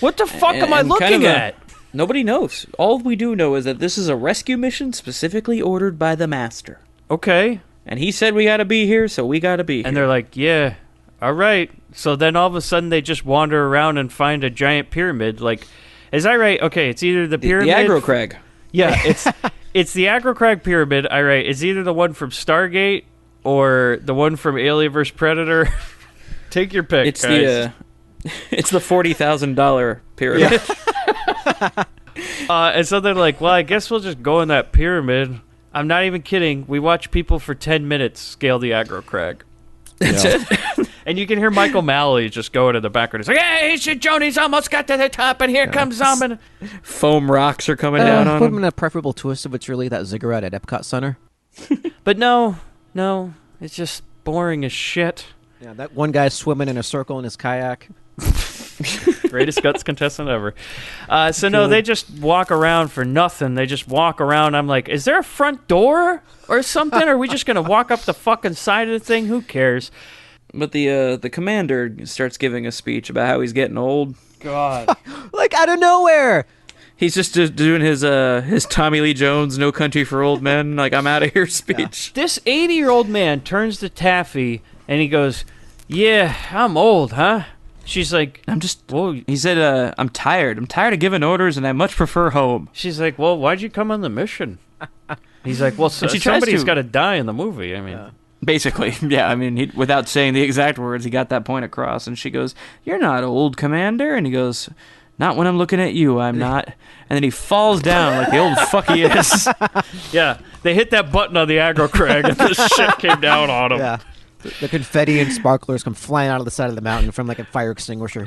What the fuck am I looking at? Nobody knows. All we do know is that this is a rescue mission specifically ordered by the master. Okay. And he said we gotta be here, so we gotta be here. And they're like, yeah, all right. So then all of a sudden they just wander around and find a giant pyramid. Like, is that right? Okay, it's either the pyramid... The Aggro Crag. Yeah, it's the Aggro Crag pyramid. All right, it's either the one from Stargate or the one from Alien vs. Predator. Take your pick, it's guys. It's the $40,000 pyramid. Yeah. And so they're like, well, I guess we'll just go in that pyramid. I'm not even kidding. We watch people for 10 minutes scale the Aggro Crag. That's it. And you can hear Michael Malley just going in the background. He's like, hey, shit, Joni's almost got to the top, and here comes Zalman. Foam rocks are coming down on put him. him in a preferable twist if it's really that ziggurat at Epcot Center. But no, it's just boring as shit. Yeah, that one guy swimming in a circle in his kayak. Greatest guts contestant ever. No, they just walk around for nothing. They just walk around. I'm like, is there a front door or something? Or are we just going to walk up the fucking side of the thing? Who cares? But the commander starts giving a speech about how he's getting old. God. Like, out of nowhere! He's just doing his Tommy Lee Jones, No Country for Old Men, like, I'm out of here speech. Yeah. This 80-year-old man turns to Taffy, and he goes, yeah, I'm old, huh? She's like, he said, I'm tired. I'm tired of giving orders, and I much prefer home. She's like, well, why'd you come on the mission? He's like, well, somebody's got to die in the movie. I mean, basically, yeah. I mean, without saying the exact words, he got that point across. And she goes, "You're not old, Commander." And he goes, "Not when I'm looking at you, I'm not." And then he falls down like the old fuck he is. Yeah, they hit that button on the Aggro Crag, and the shit came down on him. Yeah. The confetti and sparklers come flying out of the side of the mountain from like a fire extinguisher.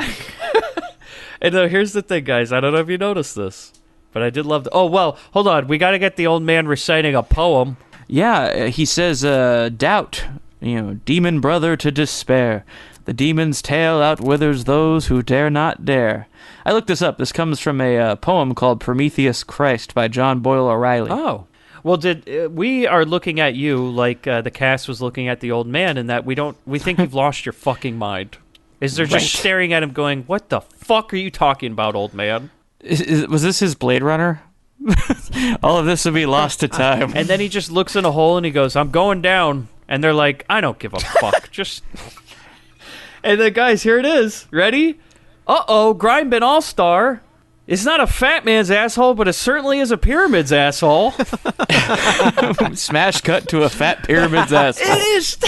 And here's the thing, guys. I don't know if you noticed this, but I did love oh, well, hold on. We got to get the old man reciting a poem. Yeah, he says, doubt, demon brother to despair. The demon's tale outwithers those who dare not dare. I looked this up. This comes from a poem called Prometheus Christ by John Boyle O'Reilly. Oh. Well, we are looking at you like the cast was looking at the old man, in that we think you've lost your fucking mind. Is they're just staring at him going, what the fuck are you talking about, old man? Was this his Blade Runner? All of this would be lost to time. And then he just looks in a hole and he goes, I'm going down. And they're like, I don't give a fuck. Just. And then, guys, here it is. Ready? Uh-oh, Grindbin All-Star. It's not a fat man's asshole, but it certainly is a pyramid's asshole. Smash cut to a fat pyramid's asshole. It is.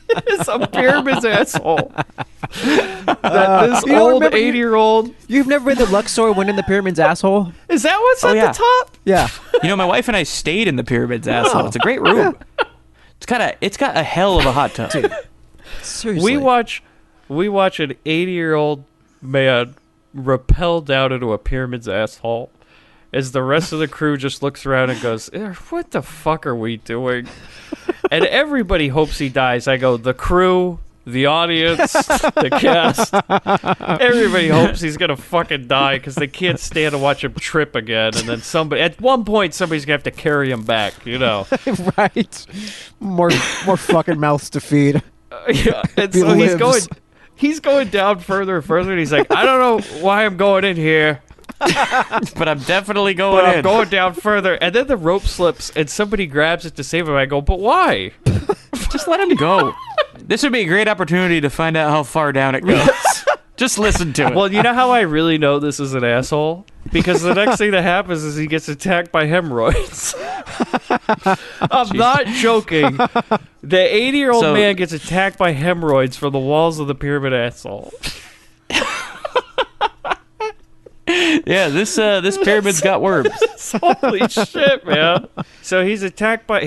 It's a pyramid's asshole. This old 80-year-old. You've never been to Luxor went in the pyramid's asshole? Is that what's at the top? Yeah. You know, my wife and I stayed in the pyramid's asshole. It's a great room. It's got a hell of a hot tub. Dude, seriously. We watch an 80-year-old man rappel down into a pyramid's asshole as the rest of the crew just looks around and goes, what the fuck are we doing? And everybody hopes he dies. I go, the crew, the audience, the cast. Everybody hopes he's going to fucking die because they can't stand to watch him trip again. And then at one point, somebody's going to have to carry him back, you know. Right. More fucking mouths to feed. Yeah, and so he's going down further and further, and he's like, I don't know why I'm going in here, but I'm definitely going in. I'm going down further. And then the rope slips, and somebody grabs it to save him. I go, but why? Just let him go. This would be a great opportunity to find out how far down it goes. Just listen to it. Well, you know how I really know this is an asshole? Because the next thing that happens is he gets attacked by hemorrhoids. I'm not joking. The 80-year-old man gets attacked by hemorrhoids from the walls of the pyramid asshole. Yeah, this pyramid's got worms. Holy shit, man. So he's death by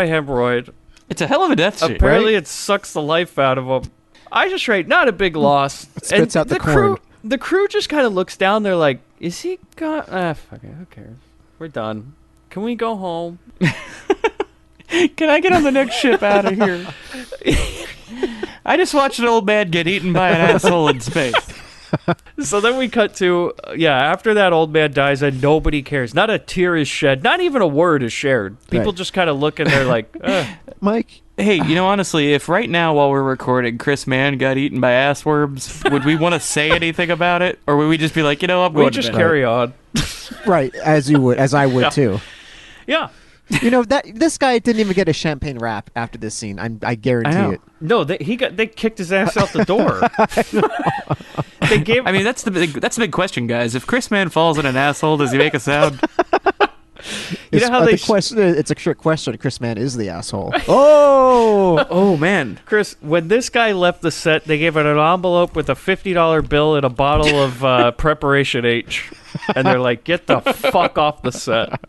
hemorrhoid. It's a hell of a death sheet. Apparently right? It sucks the life out of him. I just write, not a big loss. Spits out the crew. corn. The crew just kind of looks down. They're like, is he gone? Fuck it. Who cares? We're done. Can we go home? Can I get on the next ship out of here? I just watched an old man get eaten by an asshole in space. So then we cut to, after that old man dies and nobody cares. Not a tear is shed. Not even a word is shared. People just kind of look and they're like, Mike? Hey, you know, honestly, if right now while we're recording Chris Mann got eaten by ass worms, would we want to say anything about it? Or would we just be like, you know, I'm going we just carry on. Right, as I would too. Yeah. You know, this guy didn't even get a champagne wrap after this scene. I guarantee it. No, they kicked his ass out the door. I mean, that's the big question, guys. If Chris Mann falls in an asshole, does he make a sound? You know how it's a trick question. Chris Mann is the asshole. Oh man, Chris. When this guy left the set, they gave him an envelope with a $50 bill and a bottle of Preparation H, and they're like, "Get the fuck off the set."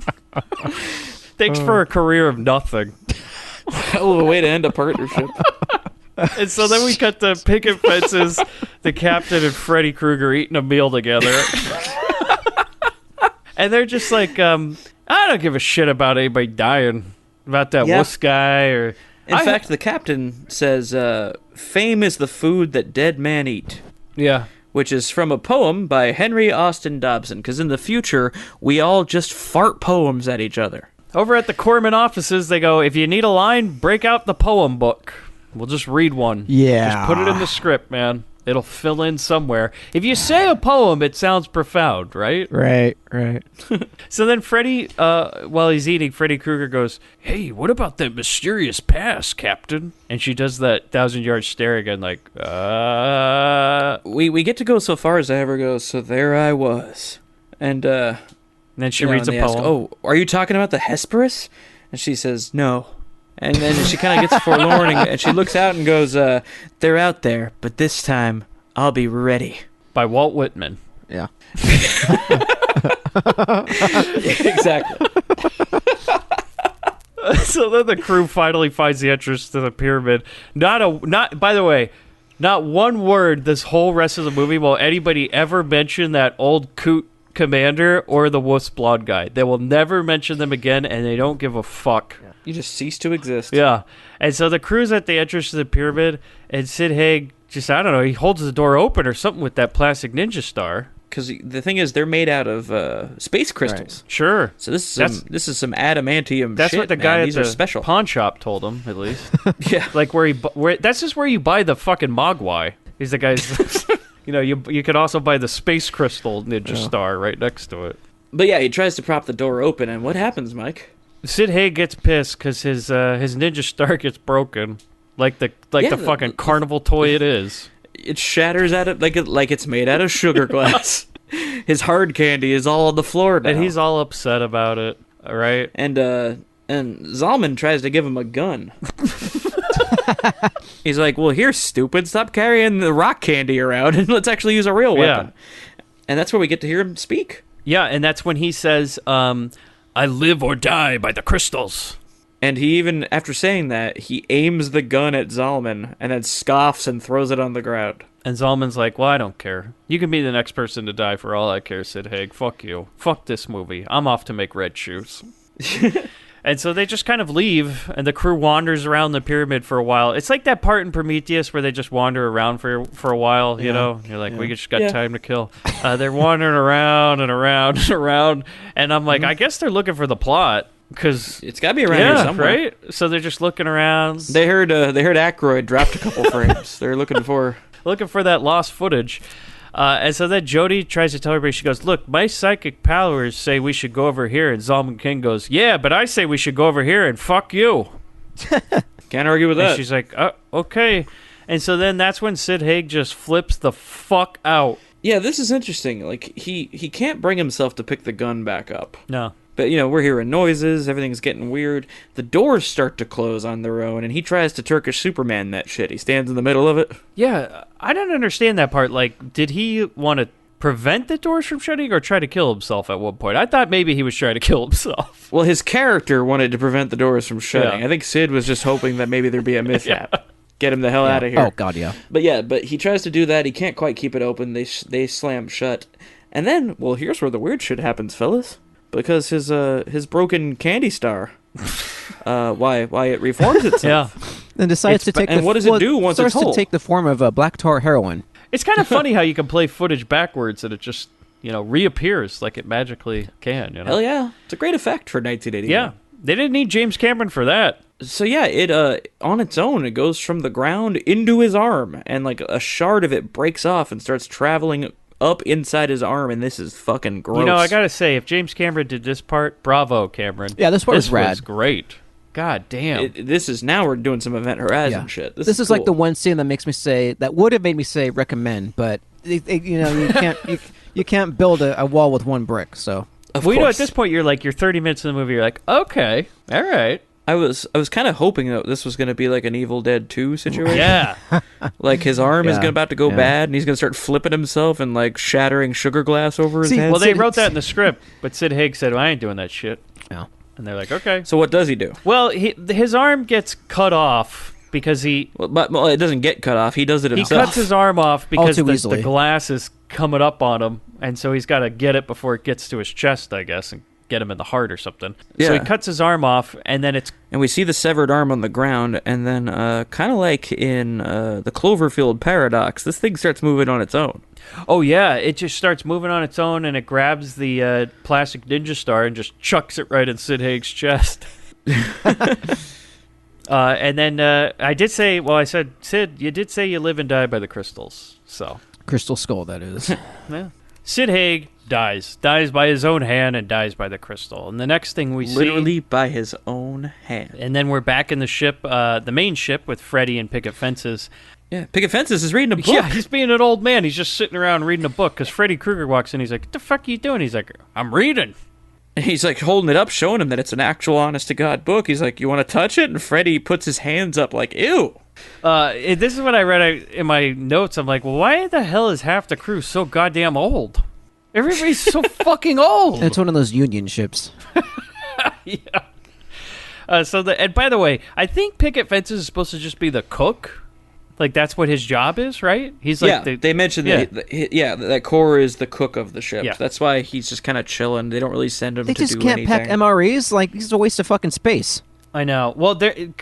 Thanks for a career of nothing. Hell of a way to end a partnership. And so then we cut to picket fences, the captain and Freddy Krueger eating a meal together. And they're just like, I don't give a shit about anybody dying. About that wuss guy. Or In fact, the captain says, fame is the food that dead men eat. Yeah. Which is from a poem by Henry Austin Dobson. Because in the future, we all just fart poems at each other. Over at the Corman offices, they go, if you need a line, break out the poem book. We'll just read one. Yeah. Just put it in the script, man. It'll fill in somewhere. If you say a poem, it sounds profound, right? Right. So then Freddy, while he's eating, Freddy Krueger goes, hey, what about that mysterious past, Captain? And she does that 1,000-yard stare again, like, We get to go so far as I ever go, so there I was. And then she reads a poem. Ask, oh, are you talking about the Hesperus? And she says, no. And then she kind of gets forlorn, and she looks out and goes, they're out there, but this time I'll be ready. By Walt Whitman. Yeah. Exactly. So then the crew finally finds the entrance to the pyramid. By the way, not one word this whole rest of the movie will anybody ever mention that old coot commander or the wuss blonde guy. They will never mention them again, and they don't give a fuck. You just cease to exist. Yeah. And so the crew's at the entrance to the pyramid, and Sid Haig just, I don't know, he holds the door open or something with that plastic ninja star. Because the thing is, they're made out of space crystals. Right. Sure. So this is some adamantium. That's shit, what the man. guy These at are the special. pawn shop told him, at least. Yeah. Like where that's just where you buy the fucking Mogwai. He's the guy's. You could also buy the space crystal ninja star right next to it. But yeah, he tries to prop the door open, and what happens, Mike? Sid Haig gets pissed because his ninja star gets broken, like the fucking carnival toy it is. It shatters at it like it's made out of sugar glass. His hard candy is all on the floor now. And he's all upset about it, all right? And Zalman tries to give him a gun. He's like, well, here, stupid, stop carrying the rock candy around and let's actually use a real weapon. And that's where we get to hear him speak. Yeah, and that's when he says, I live or die by the crystals. And he even, after saying that, he aims the gun at Zalman and then scoffs and throws it on the ground. And Zalman's like, well, I don't care. You can be the next person to die for all I care, Sid Haig. Fuck you. Fuck this movie. I'm off to make red shoes. And so they just kind of leave, and the crew wanders around the pyramid for a while. It's like that part in Prometheus where they just wander around for a while, you know? You're like, we just got time to kill. They're wandering around and around and around, and I'm like, I guess they're looking for the plot. Because it's got to be around here somewhere, right? So they're just looking around. They heard Aykroyd dropped a couple frames. They're looking for that lost footage. And so then Jody tries to tell everybody, she goes, look, my psychic powers say we should go over here. And Zalman King goes, yeah, but I say we should go over here and fuck you. Can't argue with that. And she's like, okay. And so then that's when Sid Haig just flips the fuck out. Yeah, this is interesting. Like, he can't bring himself to pick the gun back up. No. But, we're hearing noises, everything's getting weird. The doors start to close on their own, and he tries to Turkish Superman that shit. He stands in the middle of it. Yeah, I don't understand that part. Like, did he want to prevent the doors from shutting or try to kill himself at one point? I thought maybe he was trying to kill himself. Well, his character wanted to prevent the doors from shutting. Yeah. I think Sid was just hoping that maybe there'd be a mishap. Get him the hell out of here. Oh, God, yeah. But he tries to do that. He can't quite keep it open. They slam shut. And then, well, here's where the weird shit happens, fellas. Because his broken candy star, why it reforms itself. And decides to take. And what does it do once it's starts whole? to take the form of black tar heroin. It's kind of funny how you can play footage backwards and it just, reappears like it magically can. Hell yeah. It's a great effect for 1981. Yeah. They didn't need James Cameron for that. So yeah, it on its own, it goes from the ground into his arm, and like a shard of it breaks off and starts traveling up inside his arm, and this is fucking gross. I gotta say, if James Cameron did this part, bravo, Cameron. Yeah, this part is rad. Was great. God damn. Now we're doing some Event Horizon shit. This is cool. like the one scene that makes me say, that would have made me say recommend, but you can't you can't build a wall with one brick. So of well, course. At this point, you're 30 minutes in the movie, you're like, okay, all right. I was kind of hoping that this was going to be like an Evil Dead 2 situation. Yeah. Like his arm is about to go bad, and he's going to start flipping himself and like shattering sugar glass over his head. Well, they wrote that in the script, but Sid Haig said, well, I ain't doing that shit. No. And they're like, okay. So what does he do? Well, his arm gets cut off because he... Well, it doesn't get cut off. He does it himself. He cuts his arm off because easily. the glass is coming up on him, and so he's got to get it before it gets to his chest, I guess, and get him in the heart or something. Yeah. So he cuts his arm off, and then it's... And we see the severed arm on the ground, and then kind of like in the Cloverfield paradox, this thing starts moving on its own. Oh, yeah. It just starts moving on its own, and it grabs the plastic ninja star and just chucks it right in Sid Haig's chest. And then I did say... Well, I said, Sid, you did say you live and die by the crystals, so... Crystal Skull, that is. Yeah. Sid Haig dies by his own hand and dies by the crystal. And the next thing we see... Literally by his own hand. And then we're back in the ship, the main ship, with Freddy and Picket Fences. Yeah, Picket Fences is reading a book. Yeah, he's being an old man. He's just sitting around reading a book, because Freddy Krueger walks in. He's like, what the fuck are you doing? He's like, I'm reading. And he's like holding it up, showing him that it's an actual honest-to-God book. He's like, you want to touch it? And Freddy puts his hands up like, ew. This is what I read in my notes. I'm like, well, why the hell is half the crew so goddamn old? Everybody's so fucking old. It's one of those union ships. Yeah. And by the way, I think Picket Fences is supposed to just be the cook. Like, that's what his job is, right? He's like they mentioned that Core is the cook of the ship. Yeah. That's why he's just kind of chilling. They don't really send him They to just do can't anything. pack MREs. Like, this is a waste of fucking space. I know. Well,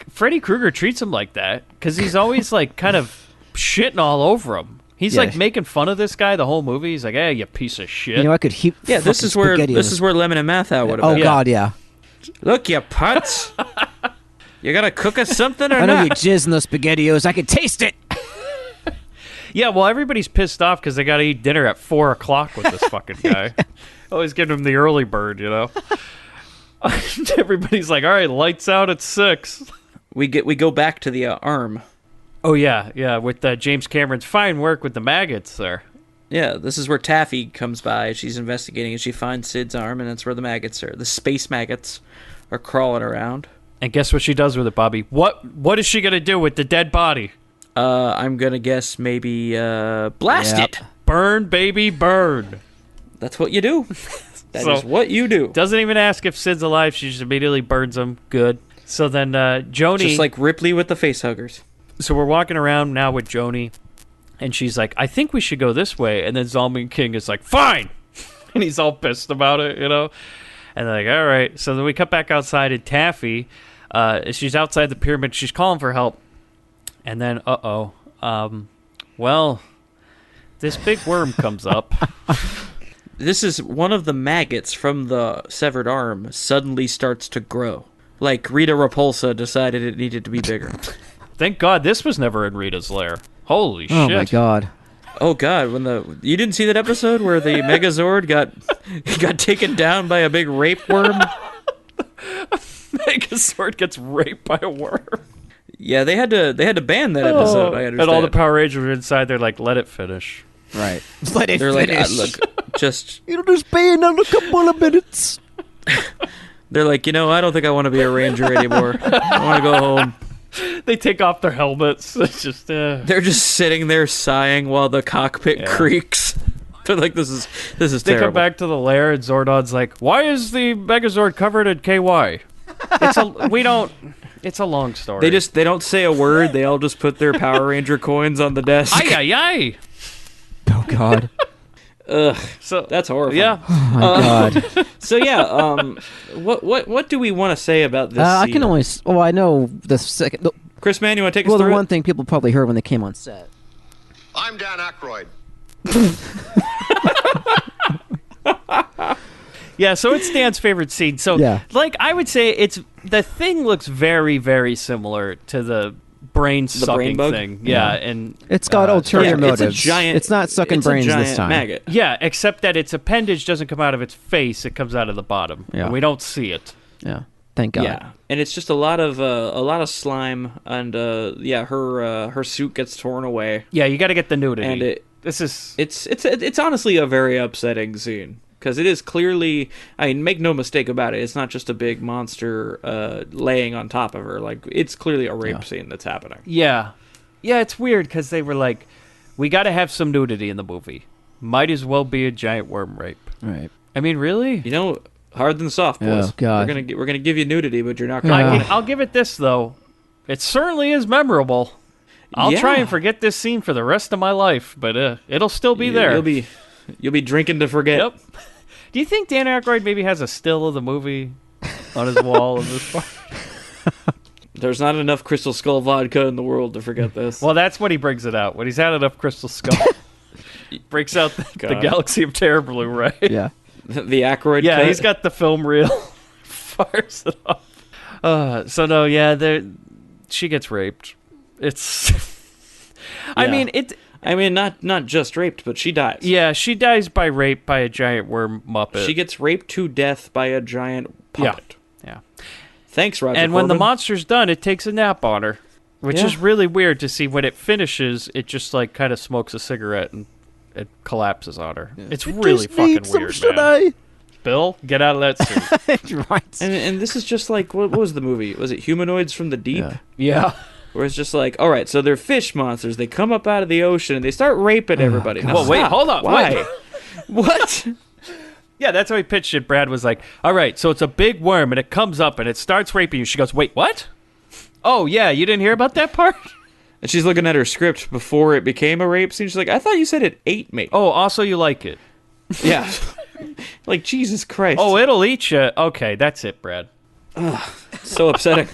Freddy Krueger treats him like that because he's always like kind of shitting all over him. He's like making fun of this guy the whole movie. He's like, "Hey, you piece of shit." You know, I could heap. Yeah, this is where Lemon and Mathau would have been. Oh God, yeah. Look, you putz. You gonna cook us something or I know not? you jizz in those SpaghettiOs. I can taste it. Yeah, well, everybody's pissed off because they got to eat dinner at 4:00 with this fucking guy. Always giving him the early bird, you know. Everybody's like, "All right, lights out at 6." We go back to the arm. Oh yeah, with James Cameron's fine work with the maggots there. Yeah, this is where Taffy comes by. She's investigating and she finds Sid's arm, and that's where the maggots are. The space maggots are crawling around. And guess what she does with it, Bobby? What is she gonna do with the dead body? I'm gonna guess maybe blast it. Burn, baby, burn. That's what you do. That is what you do. Doesn't even ask if Sid's alive. She just immediately burns him. Good. So then Joni... Just like Ripley with the facehuggers. So we're walking around now with Joni, and she's like, "I think we should go this way." And then Zombie King is like, "Fine!" And he's all pissed about it, you know? And they're like, all right. So then we cut back outside, and Taffy, she's outside the pyramid. She's calling for help. And then, well, this big worm comes up. This is one of the maggots from the severed arm suddenly starts to grow. Like Rita Repulsa decided it needed to be bigger. Thank God this was never in Rita's lair. Holy shit. Oh my God. Oh God, you didn't see that episode where the Megazord got taken down by a big rape worm? Megazord gets raped by a worm. Yeah, they had to ban that episode, I understand. And all the Power Rangers were inside, they're like, "Let it finish." Right. Let it They're finish. like, look, just... It'll just be another couple of minutes. They're like, I don't think I want to be a ranger anymore. I want to go home. They take off their helmets. It's just... They're just sitting there sighing while the cockpit creaks. They're like, this is They terrible. come back to the lair, and Zordon's like, "Why is the Megazord covered in KY?" It's a long story. They don't say a word. They all just put their Power Ranger coins on the desk. Ay, ay, ay. Oh God. Ugh. So That's horrifying. Yeah. Oh my God. So yeah, what do we want to say about this? I scene? can only. Oh, I know the second. Chris Mann, you want to take us Well, the through one it? thing people probably heard when they came on set. I'm Dan Aykroyd. Yeah, so it's Dan's favorite scene. So, Yeah. like, I would say the thing looks very, very similar to the brain sucking brain bug? thing. Yeah, and It's got ulterior motives. It's a giant. It's not sucking it's brains a giant this time. Maggot. yeah, except that its appendage doesn't come out of its face; it comes out of the bottom. Yeah. And we don't see it. Yeah. Thank God. Yeah, and it's just a lot of slime, and her suit gets torn away, Yeah, you got to get the nudity. and it's honestly a very upsetting scene because it is clearly. I mean, make no mistake about it. It's not just a big monster laying on top of her. Like it's clearly a rape scene that's happening. Yeah, it's weird because they were like, "We got to have some nudity in the movie. Might as well be a giant worm rape." Right. I mean, really? Hard than soft, boys. Oh, God. We're gonna give you nudity, but you're not gonna. I'll give it this though. It certainly is memorable. I'll try Yeah. and forget this scene for the rest of my life, but it'll still be there. You'll be drinking to forget. Yep. Do you think Dan Aykroyd maybe has a still of the movie on his wall in this part? There's not enough Crystal Skull vodka in the world to forget this. Well, that's when he brings it out. When he's had enough Crystal Skull, he breaks out the God. Galaxy of Terror Blu-ray. Yeah. the Aykroyd. Yeah, cut. he's got the film reel. Fires it up. So no, yeah, she gets raped. It's. I Yeah. mean it. I mean, not just raped, but she dies. Yeah, she dies by rape by a giant worm muppet. She gets raped to death by a giant puppet. Yeah. Thanks, Roger And when the Corman. monster's done, it takes a nap on her, which Yeah. is really weird to see. When it finishes, it just like kind of smokes a cigarette and it collapses on her. It's really fucking weird, man. Bill, get out of that suit. Right. And this is just like what was the movie? Was it Humanoids from the Deep? Yeah. Yeah. Where it's just like, all right, so they're fish monsters. They come up out of the ocean and they start raping everybody. Now, Well, wait, stop. hold on. Why? Wait. What? Yeah, that's how he pitched it. Brad was like, all right, so it's a big worm and it comes up and it starts raping you. She goes, wait, what? Oh, yeah, you didn't hear about that part? And she's looking at her script before it became a rape scene. She's like, I thought you said it ate me. Oh, also you like it. Yeah. Like, Jesus Christ. Oh, it'll eat you. Okay, that's it, Brad. So upsetting.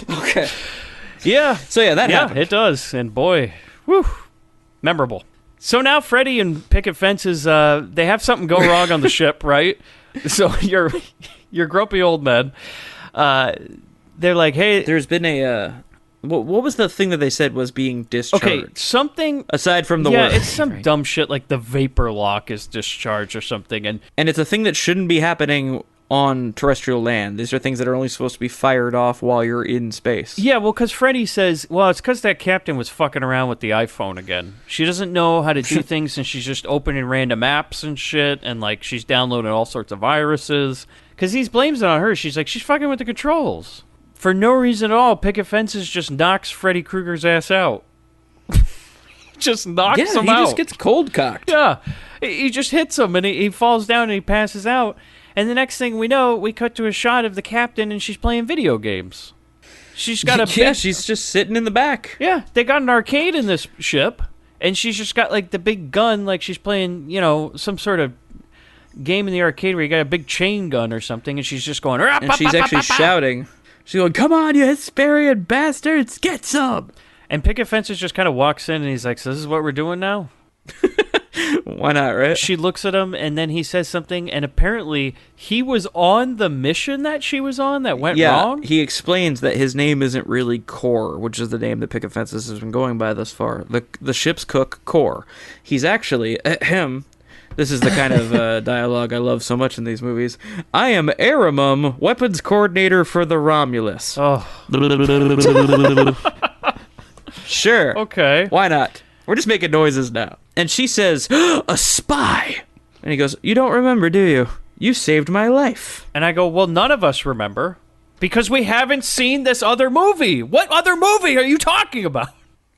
Okay. Yeah. So yeah, that happened. It does. And boy, whew, memorable. So now Freddy and Picket Fences, they have something go wrong on the ship, right? So your grumpy old men, they're like, hey... There's been a... what was the thing that they said was being discharged? Okay, something... Aside from the yeah, word. it's some dumb shit like the vapor lock is discharged or something. And it's a thing that shouldn't be happening on terrestrial land. These are things that are only supposed to be fired off while you're in space. yeah, well, because Freddy says, well, it's because that captain was fucking around with the iPhone again. She doesn't know how to do things, and she's just opening random apps and shit, and, like, she's downloading all sorts of viruses. Because he blames it on her. She's like, she's fucking with the controls. For no reason at all, Picket Fences just knocks Freddy Krueger's ass out. Just knocks him out. Yeah, he just gets cold cocked. Yeah, he just hits him, and he falls down, and he passes out. And the next thing we know, we cut to a shot of the captain, and she's playing video games. She's got a yeah, she's just sitting in the back. Yeah, they got an arcade in this ship, and she's just got, like, the big gun, like she's playing, you know, some sort of game in the arcade where you got a big chain gun or something, and she's just going... And she's actually shouting. She's going, come on, you Hesperian bastards, get some! And Picket Fences just kind of walks in, and he's like, so this is what we're doing now? Why not, right? She looks at him, and then he says something, and apparently he was on the mission that she was on that went wrong? He explains that his name isn't really Core, which is the name that Picket Fences has been going by thus far. The ship's cook, Core. He's actually, him... This is the kind of dialogue I love so much in these movies. I am Aramum, weapons coordinator for the Romulus. Oh. Sure. Okay. Why not? We're just making noises now. And she says, a spy! And he goes, you don't remember, do you? You saved my life. And I go, well, none of us remember, because we haven't seen this other movie. What other movie are you talking about?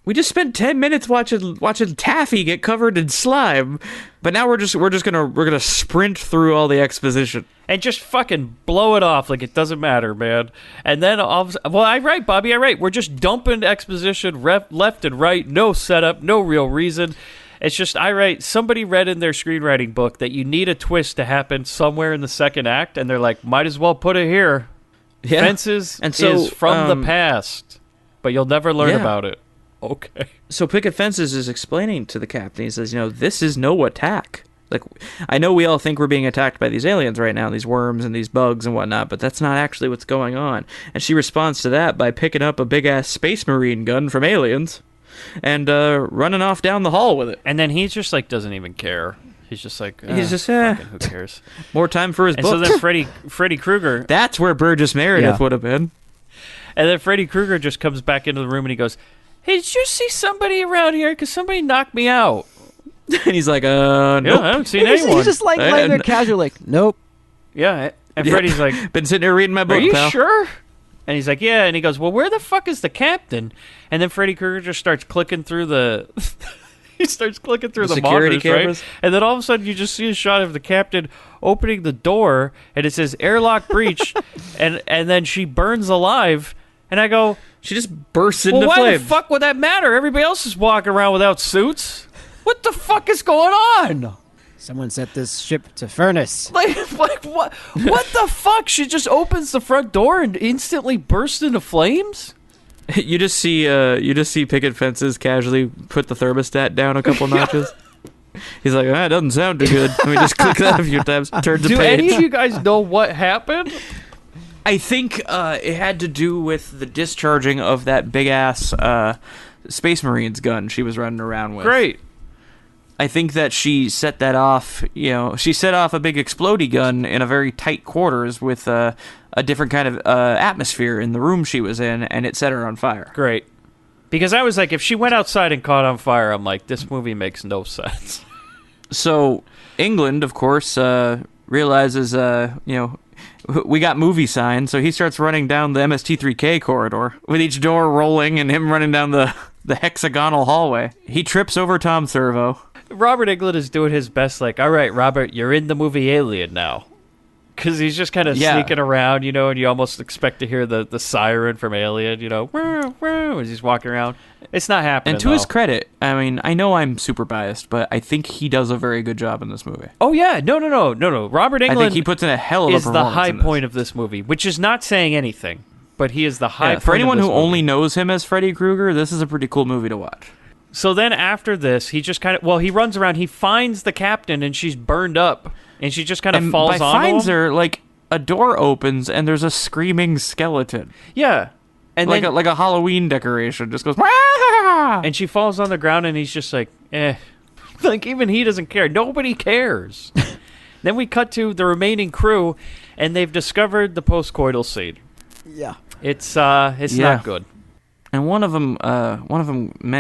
We just spent 10 minutes watching Taffy get covered in slime, but now we're gonna sprint through all the exposition and just fucking blow it off like it doesn't matter, man. And then I write, Bobby, I write. We're just dumping exposition left and right, no setup, no real reason. It's just I write. Somebody read in their screenwriting book that you need a twist to happen somewhere in the second act, and they're like, might as well put it here. Yeah. Fences is from the past, but you'll never learn about it. Okay. So Picket Fences is explaining to the captain. He says, this is no attack. Like, I know we all think we're being attacked by these aliens right now, these worms and these bugs and whatnot, but that's not actually what's going on. And she responds to that by picking up a big-ass Space Marine gun from Aliens and running off down the hall with it. And then he just, like, doesn't even care. He's just like, who cares? More time for his book. And so then Freddy Krueger... That's where Burgess Meredith would have been. And then Freddy Krueger just comes back into the room and he goes... Hey, did you see somebody around here? Because somebody knocked me out. And he's like, nope. Yeah, I haven't seen anyone. He's just like laying there casually, like, nope. Yeah, and Freddy's like... Been sitting here reading my book, Are you pal. sure? And he's like, yeah. And he goes, well, where the fuck is the captain? And then Freddy Krueger just starts clicking through the... he starts clicking through the security monitors, cameras. right? And then all of a sudden you just see a shot of the captain opening the door, and it says airlock breached, and then she burns alive. And I go... She just bursts into why flames. the fuck would that matter? Everybody else is walking around without suits. What the fuck is going on? Someone set this ship to furnace. Like what? What the fuck? She just opens the front door and instantly bursts into flames? You just see Picket Fences casually put the thermostat down a couple notches. He's like, it doesn't sound too good. Let me just click that a few times. Turn the Do page. any of you guys know what happened? I think it had to do with the discharging of that big-ass Space Marines gun she was running around with. Great. I think that she set that off, she set off a big explodey gun in a very tight quarters with a different kind of atmosphere in the room she was in, and it set her on fire. Great. Because I was like, if she went outside and caught on fire, I'm like, this movie makes no sense. So, England, of course, realizes, we got movie signs, so he starts running down the MST3K corridor, with each door rolling and him running down the hexagonal hallway. He trips over Tom Servo. Robert Englund is doing his best, like, all right, Robert, you're in the movie Alien now. because he's just kind of sneaking around, you know, and you almost expect to hear the siren from Alien, you know, whir, whir, as he's walking around. It's not happening. And to his credit, I mean, I know I'm super biased, but I think he does a very good job in this movie. Oh yeah, no. Robert Englund, I think he puts in a hell of a is the performance high in this. point of this movie, which is not saying anything, but he is the high point for anyone of this who movie. only knows him as Freddy Krueger, this is a pretty cool movie to watch. So then after this, he just kind of, he runs around, he finds the captain, and she's burned up, and she just kind of falls on finds him. her, like, a door opens, and there's a screaming skeleton. Yeah. And like then, a Halloween decoration. Just goes, "Wah!" and she falls on the ground, and he's just like, eh. Like, even he doesn't care. Nobody cares. Then we cut to the remaining crew, and they've discovered the postcoital scene. Yeah. It's not good. And one of them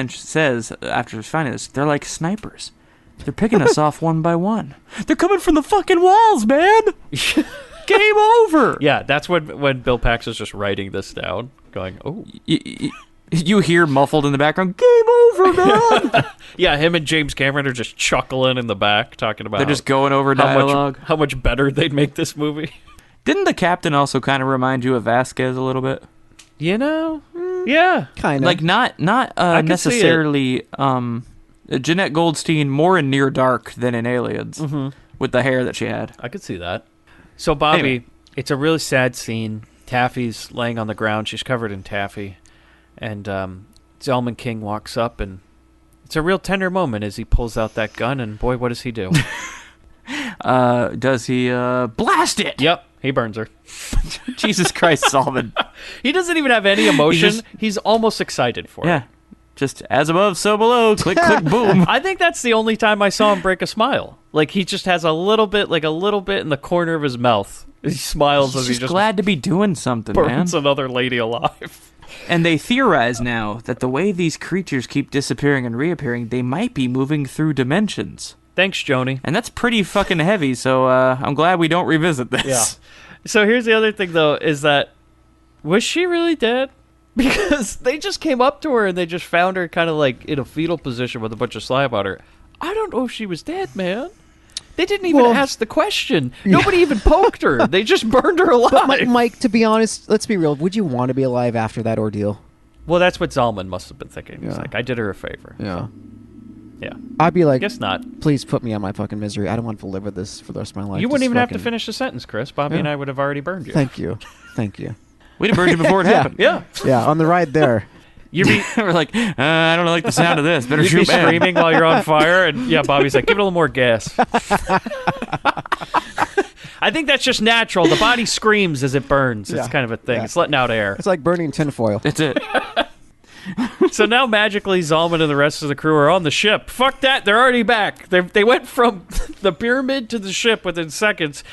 says, after finding this, they're like snipers. They're picking us off one by one. They're coming from the fucking walls, man! Game over! Yeah, that's when Bill Pax is just writing this down, going, oh. You hear muffled in the background, game over, man! Yeah, him and James Cameron are just chuckling in the back, talking about They're just going over dialogue. How much better they'd make this movie. Didn't the captain also kind of remind you of Vasquez a little bit? You know? Yeah. Kind of. Like, not I could see necessarily Jeanette Goldstein, more in Near Dark than in Aliens, with the hair that she had. I could see that. So, Bobby, Anyway. it's a really sad scene. Taffy's laying on the ground. She's covered in taffy. And Zalman King walks up, and it's a real tender moment as he pulls out that gun, and boy, what does he do? Does he blast it? Yep, he burns her. Jesus Christ, Solomon. He doesn't even have any emotion. He's almost excited for it. Yeah. Just as above, so below. Click, click, boom. I think that's the only time I saw him break a smile. Like, he just has a little bit in the corner of his mouth. He smiles as he He's just glad to be doing something, man. burns another lady alive. And they theorize now that the way these creatures keep disappearing and reappearing, they might be moving through dimensions. Thanks, Joni. And that's pretty fucking heavy, so I'm glad we don't revisit this. Yeah. So here's the other thing, though, is that, was she really dead? Because they just came up to her and they just found her kind of like in a fetal position with a bunch of slime on her. I don't know if she was dead, man. They didn't even ask the question. Nobody even poked her. They just burned her alive. But Mike, to be honest, let's be real. Would you want to be alive after that ordeal? Well, that's what Zalman must have been thinking. He's Yeah. like, I did her a favor. Yeah. Yeah. I'd be like, Guess not. please put me on my fucking misery. I don't want to live with this for the rest of my life. You wouldn't Just even have to fucking- finish the sentence, Chris. Bobby and I would have already burned you. Thank you. Thank you. We'd have burned you before it Yeah. happened. Yeah. Yeah, on the ride there. You'd be, We're like, I don't like the sound of this. Better you'd be shoot back. screaming while you're on fire. And yeah, Bobby's like, give it a little more gas. I think that's just natural. The body screams as it burns. It's Yeah. kind of a thing. Yeah. It's letting out air. It's like burning tinfoil. That's it. So now magically Zalman and the rest of the crew are on the ship. Fuck that, they're already back. They went from the pyramid to the ship within seconds.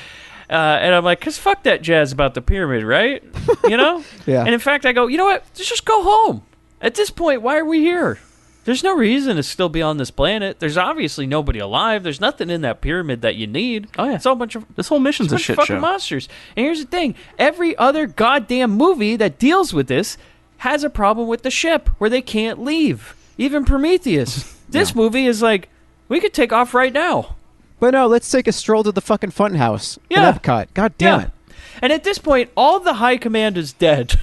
And I'm like, because fuck that jazz about the pyramid, right? You know? Yeah. And in fact, I go, you know what? Let's just go home. At this point, why are we here? There's no reason to still be on this planet. There's obviously nobody alive. There's nothing in that pyramid that you need. Oh, yeah. It's all a bunch of This whole mission's a bunch of shit fucking show. monsters. And here's the thing: every other goddamn movie that deals with this has a problem with the ship where they can't leave. Even Prometheus. This movie is like, we could take off right now. But no, let's take a stroll to the fucking funhouse. Yeah. In Epcot. God damn it. And at this point, all the high command is dead.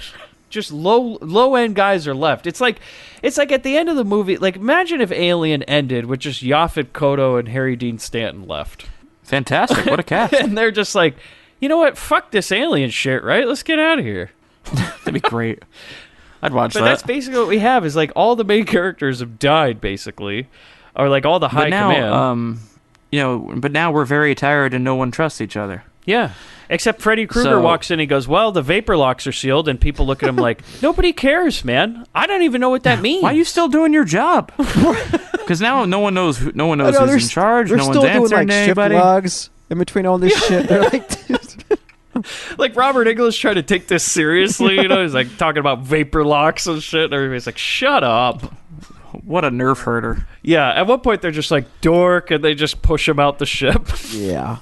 Just low end guys are left. It's like at the end of the movie. Like, imagine if Alien ended with just Yaphet Kotto and Harry Dean Stanton left, Fantastic. What a cast. and they're just like, you know what? Fuck this alien shit, right? Let's get out of here. That'd be great. I'd watch But that. that's basically what we have. Is like all the main characters have died, basically, or like all the high But now, command. but now we're very tired and no one trusts each other. Yeah. Except Freddy Krueger So- walks in, he goes, well, the vapor locks are sealed, and people look at him like, nobody cares, man. I don't even know what that means. Why are you still doing your job? Because now no one knows I know, who's in charge. They're No still one's doing answering like to ship anybody. logs in between all this shit. They're like, Like, Robert Englund's trying to take this seriously, you know? He's like talking about vapor locks and shit, and everybody's like, shut up. What a nerf herder. Yeah, at one point they're just like, dork, and they just push him out the ship. yeah.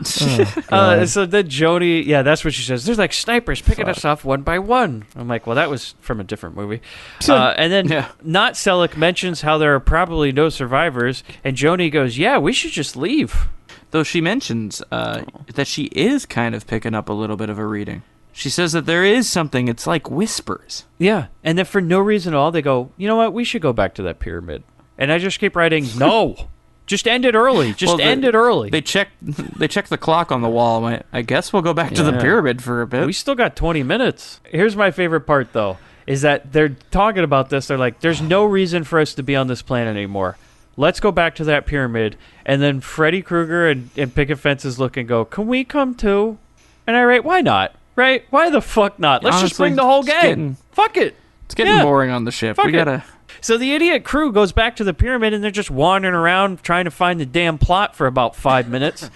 So then Joni, yeah, that's what she says. There's like snipers picking us off one by one. I'm like, well, that was from a different movie. And then Yeah. Not Selleck mentions how there are probably no survivors, and Joni goes, yeah, we should just leave. though she mentions that she is kind of picking up a little bit of a reading. She says that there is something, it's like whispers. Yeah, and then for no reason at all, they go, you know what, we should go back to that pyramid. And I just keep writing, no, just end it early. End it early. They check the clock on the wall. And went, I guess we'll go back to the pyramid for a bit. We still got 20 minutes. Here's my favorite part, though, is that they're talking about this. They're like, there's no reason for us to be on this planet anymore. Let's go back to that pyramid. And then Freddy Krueger and Picket Fences look and go, can we come too? And I write, why not? Right? Why the fuck not? Let's just bring the whole gang. Fuck it. It's getting boring on the ship. Fuck we gotta. So the idiot crew goes back to the pyramid, and they're just wandering around trying to find the damn plot for about 5 minutes.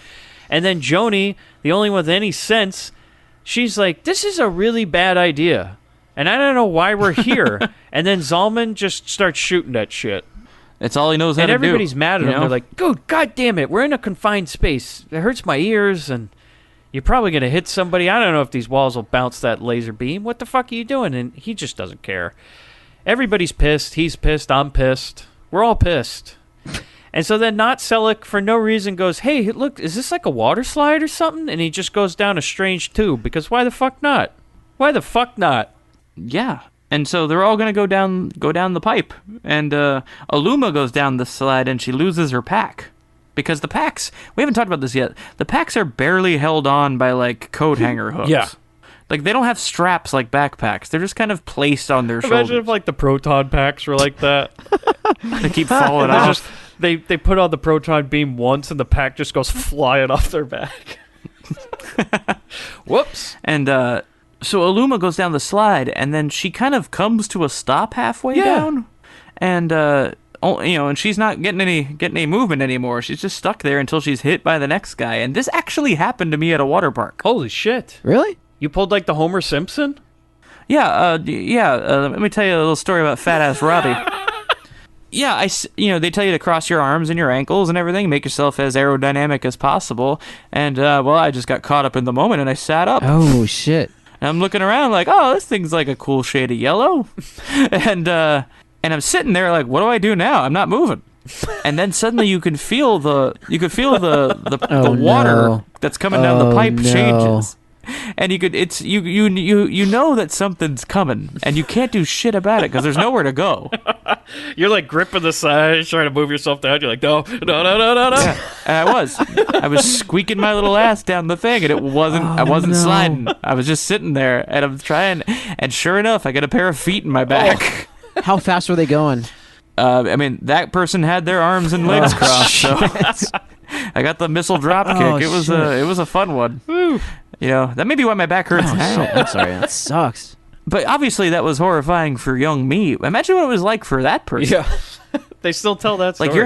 And then Joni, the only one with any sense, she's like, this is a really bad idea. And I don't know why we're here. And then Zalman just starts shooting that shit. That's all he knows how to do. And everybody's mad at him. They're like, dude, God damn it. We're in a confined space. It hurts my ears, and you're probably going to hit somebody. I don't know if these walls will bounce that laser beam. What the fuck are you doing? And he just doesn't care. Everybody's pissed. He's pissed. I'm pissed. We're all pissed. And so then Not Selleck, for no reason, goes, hey, look, is this like a water slide or something? And he just goes down a strange tube, because why the fuck not? Why the fuck not? Yeah. And so they're all going to go down the pipe. And Aluma goes down the slide, and she loses her pack. Because the packs, we haven't talked about this yet, the packs are barely held on by, like, coat hanger hooks. Yeah. Like, they don't have straps like backpacks. They're just kind of placed on their shoulders. Imagine if, like, the proton packs were like that. They keep falling off. They put on the proton beam once, and the pack just goes flying off their back. Whoops. And so Aluma goes down the slide, and then she kind of comes to a stop halfway down. And, and she's not getting any movement anymore. She's just stuck there until she's hit by the next guy. And this actually happened to me at a water park. Holy shit. Really? You pulled like the Homer Simpson? Yeah, let me tell you a little story about Fat Ass Robbie. Yeah, they tell you to cross your arms and your ankles and everything, make yourself as aerodynamic as possible. And, I just got caught up in the moment and I sat up. Oh, shit. And I'm looking around like, oh, this thing's like a cool shade of yellow. And I'm sitting there like, what do I do now? I'm not moving. And then suddenly you can feel the water that's coming down the pipe changes. And you know that something's coming, and you can't do shit about it because there's nowhere to go. You're like gripping the sides, trying to move yourself down. You're like, no. Yeah, and I was squeaking my little ass down the thing, and I wasn't sliding. I was just sitting there, and I'm trying, and sure enough, I get a pair of feet in my back. How fast were they going? That person had their arms and legs crossed, so I got the missile drop kick. It was a fun one. Woo. That may be why my back hurts now. I'm sorry, that sucks. But obviously that was horrifying for young me. Imagine what it was like for that person. Yeah. They still tell that story. Like you're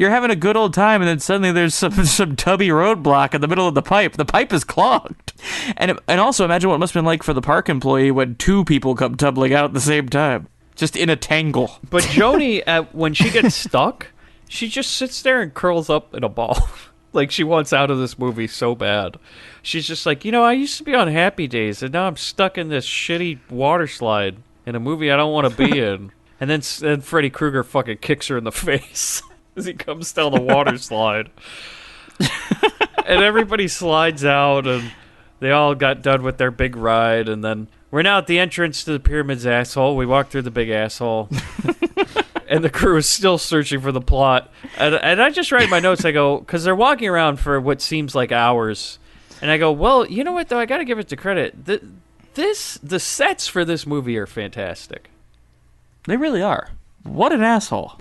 having a good old time, and then suddenly there's some tubby roadblock in the middle of the pipe. The pipe is clogged. And also imagine what it must have been like for the park employee when two people come tumbling out at the same time. Just in a tangle. But Joni, when she gets stuck, she just sits there and curls up in a ball. Like, she wants out of this movie so bad. She's just like, I used to be on Happy Days, and now I'm stuck in this shitty water slide in a movie I don't want to be in. And then Freddy Krueger fucking kicks her in the face as he comes down the water slide. And everybody slides out, and they all got done with their big ride, and then we're now at the entrance to the pyramid's asshole. We walk through the big asshole. And the crew is still searching for the plot. And I just write in my notes, I go, because they're walking around for what seems like hours. And I go, well, you know what, though? I got to give it to credit. The sets for this movie are fantastic. They really are. What an asshole.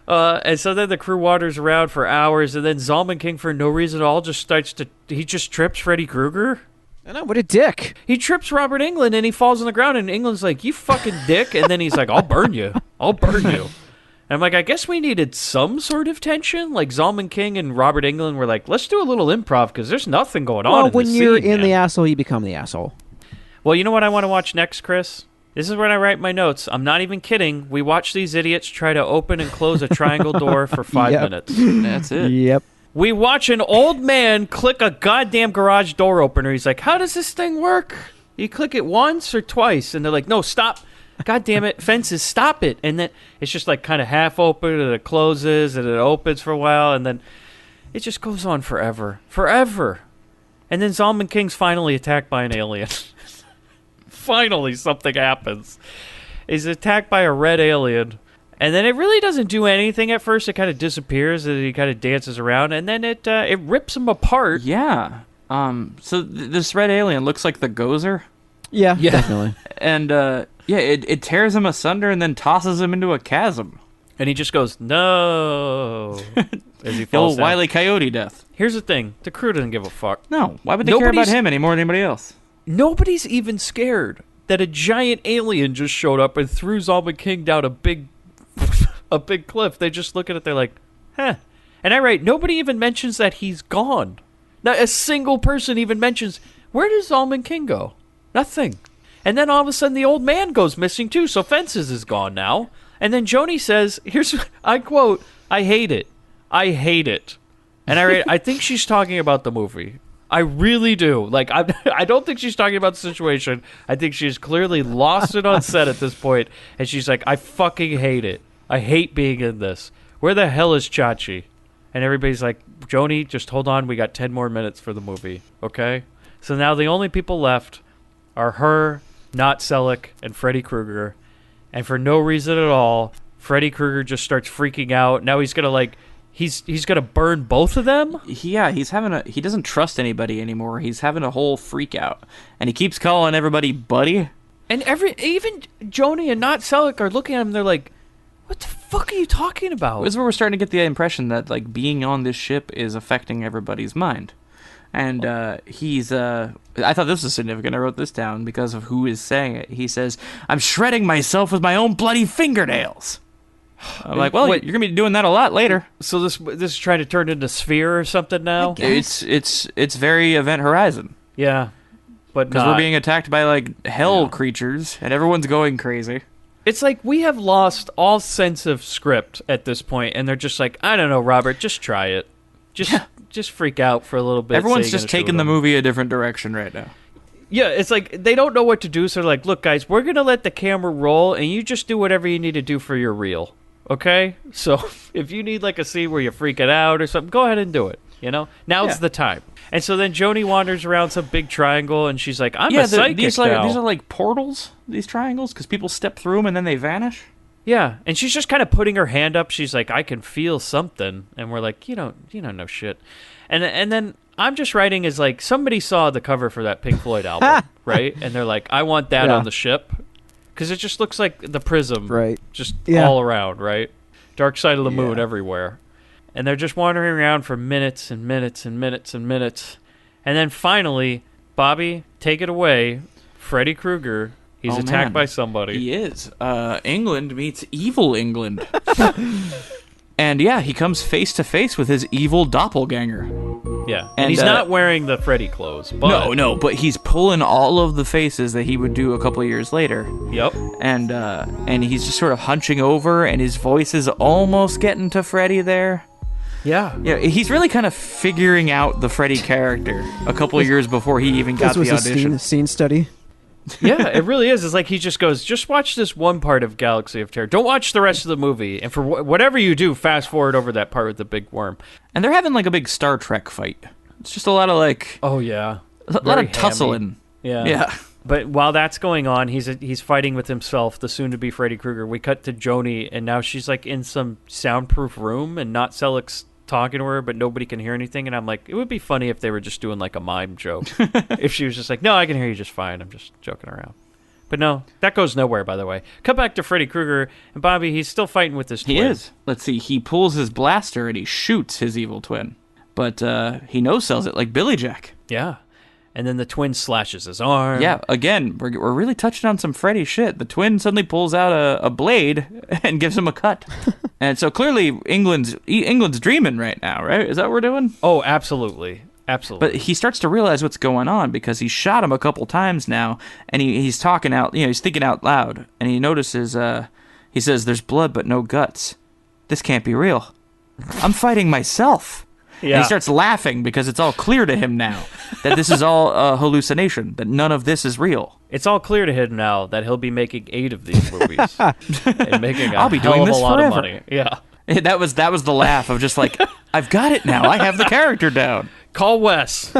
And so then the crew wanders around for hours, and then Zalman King, for no reason at all, he just trips Freddy Krueger. I know, what a dick. He trips Robert Englund, and he falls on the ground, and England's like, you fucking dick. And then he's like, I'll burn you. And I'm like, I guess we needed some sort of tension. Like, Zalman King and Robert Englund were like, let's do a little improv, because there's nothing going on in this when you're scene, in the asshole, you become the asshole. Well, you know what I want to watch next, Chris? This is when I write my notes. I'm not even kidding. We watch these idiots try to open and close a triangle door for 5 minutes. That's it. Yep. We watch an old man click a goddamn garage door opener. He's like, how does this thing work? You click it once or twice? And they're like, no, stop. God damn it, fences, stop it. And then it's just like kind of half open and it closes and it opens for a while and then it just goes on forever. Forever. And then Zalman King's finally attacked by an alien. Finally something happens. He's attacked by a red alien. And then it really doesn't do anything at first. It kind of disappears and he kind of dances around and then it rips him apart. Yeah. So this red alien looks like the Gozer. Yeah, definitely. And it tears him asunder and then tosses him into a chasm. And he just goes, no, as he falls down. Wile E. Coyote death. Here's the thing. The crew doesn't give a fuck. No. Why would they care about him any more than anybody else? Nobody's even scared that a giant alien just showed up and threw Zalman King down a big cliff. They just look at it. They're like, huh. And I write, nobody even mentions that he's gone. Not a single person even mentions, where does Zalman King go? Nothing. And then all of a sudden the old man goes missing too, so Fences is gone now. And then Joni says, I quote, I hate it. I hate it. And I think she's talking about the movie. I really do. Like, I don't think she's talking about the situation. I think she's clearly lost it on set at this point. And she's like, I fucking hate it. I hate being in this. Where the hell is Chachi? And everybody's like, Joni, just hold on. We got 10 more minutes for the movie. Okay? So now the only people left are her, Not Selleck, and Freddy Krueger. And for no reason at all, Freddy Krueger just starts freaking out. Now he's gonna he's gonna burn both of them. Yeah, he doesn't trust anybody anymore. He's having a whole freak out, and he keeps calling everybody buddy. And even Joni and Not Selleck are looking at him. They're like, "What the fuck are you talking about?" This is where we're starting to get the impression that like being on this ship is affecting everybody's mind. And he's I thought this was significant. I wrote this down because of who is saying it. He says, I'm shredding myself with my own bloody fingernails. I'm like, well, Wait. you're going to be doing that a lot later. So this is trying to turn into Sphere or something now? It's very Event Horizon. Yeah. But because we're being attacked by like hell creatures and everyone's going crazy. It's like we have lost all sense of script at this point, and they're just like, I don't know, Robert, just try it. Just freak out for a little bit. Everyone's just taking the movie a different direction right now. Yeah, it's like they don't know what to do, so they're like, look, guys, we're going to let the camera roll, and you just do whatever you need to do for your reel, okay? So if you need like a scene where you freak it out or something, go ahead and do it, you know? Now's the time. And so then Joni wanders around some big triangle, and she's like, I'm a psychic these now. are like portals, these triangles, because people step through them and then they vanish. Yeah, and she's just kind of putting her hand up. She's like, I can feel something. And we're like, you don't know shit. And then I'm just writing as like, somebody saw the cover for that Pink Floyd album, right? And they're like, I want that on the ship. Because it just looks like the prism, right? Just all around, right? Dark Side of the Moon everywhere. And they're just wandering around for minutes and minutes and minutes and minutes. And then finally, Bobby, take it away. Freddy Krueger. He's attacked by somebody. He is. England meets evil England. And yeah, he comes face to face with his evil doppelganger. Yeah. And he's not wearing the Freddy clothes. But No, but he's pulling all of the faces that he would do a couple of years later. Yep. And he's just sort of hunching over, and his voice is almost getting to Freddy there. Yeah. Yeah, he's really kind of figuring out the Freddy character a couple of years before he even got the audition. This was a scene study. Yeah, it really is. It's like he just goes, just watch this one part of Galaxy of Terror. Don't watch the rest of the movie. And for whatever you do, fast forward over that part with the big worm. And they're having like a big Star Trek fight. It's just a lot of like... Oh, yeah. A lot of tussling. Yeah. But while that's going on, he's fighting with himself, the soon-to-be Freddy Krueger. We cut to Joni, and now she's like in some soundproof room, and Not Selleck's talking to her, but nobody can hear anything. And I'm like, it would be funny if they were just doing like a mime joke. If she was just like, no, I can hear you just fine. I'm just joking around. But no, that goes nowhere, by the way. Cut back to Freddy Krueger, and Bobby, he's still fighting with his twin. He is. Let's see, he pulls his blaster and he shoots his evil twin. But he no-sells it like Billy Jack. Yeah. And then the twin slashes his arm. Yeah, again, we're really touching on some Freddy shit. The twin suddenly pulls out a blade and gives him a cut. And so clearly England's dreaming right now, right? Is that what we're doing? Oh, absolutely. Absolutely. But he starts to realize what's going on because he shot him a couple times now, and he's talking out, he's thinking out loud, and he notices, he says, there's blood but no guts. This can't be real. I'm fighting myself. And he starts laughing because it's all clear to him now that this is all a hallucination, that none of this is real. It's all clear to him now that he'll be making 8 of these movies and making I'll be doing hell of this a lot forever. of money. Yeah. That was the laugh of just like, I've got it now. I have the character down. Call Wes.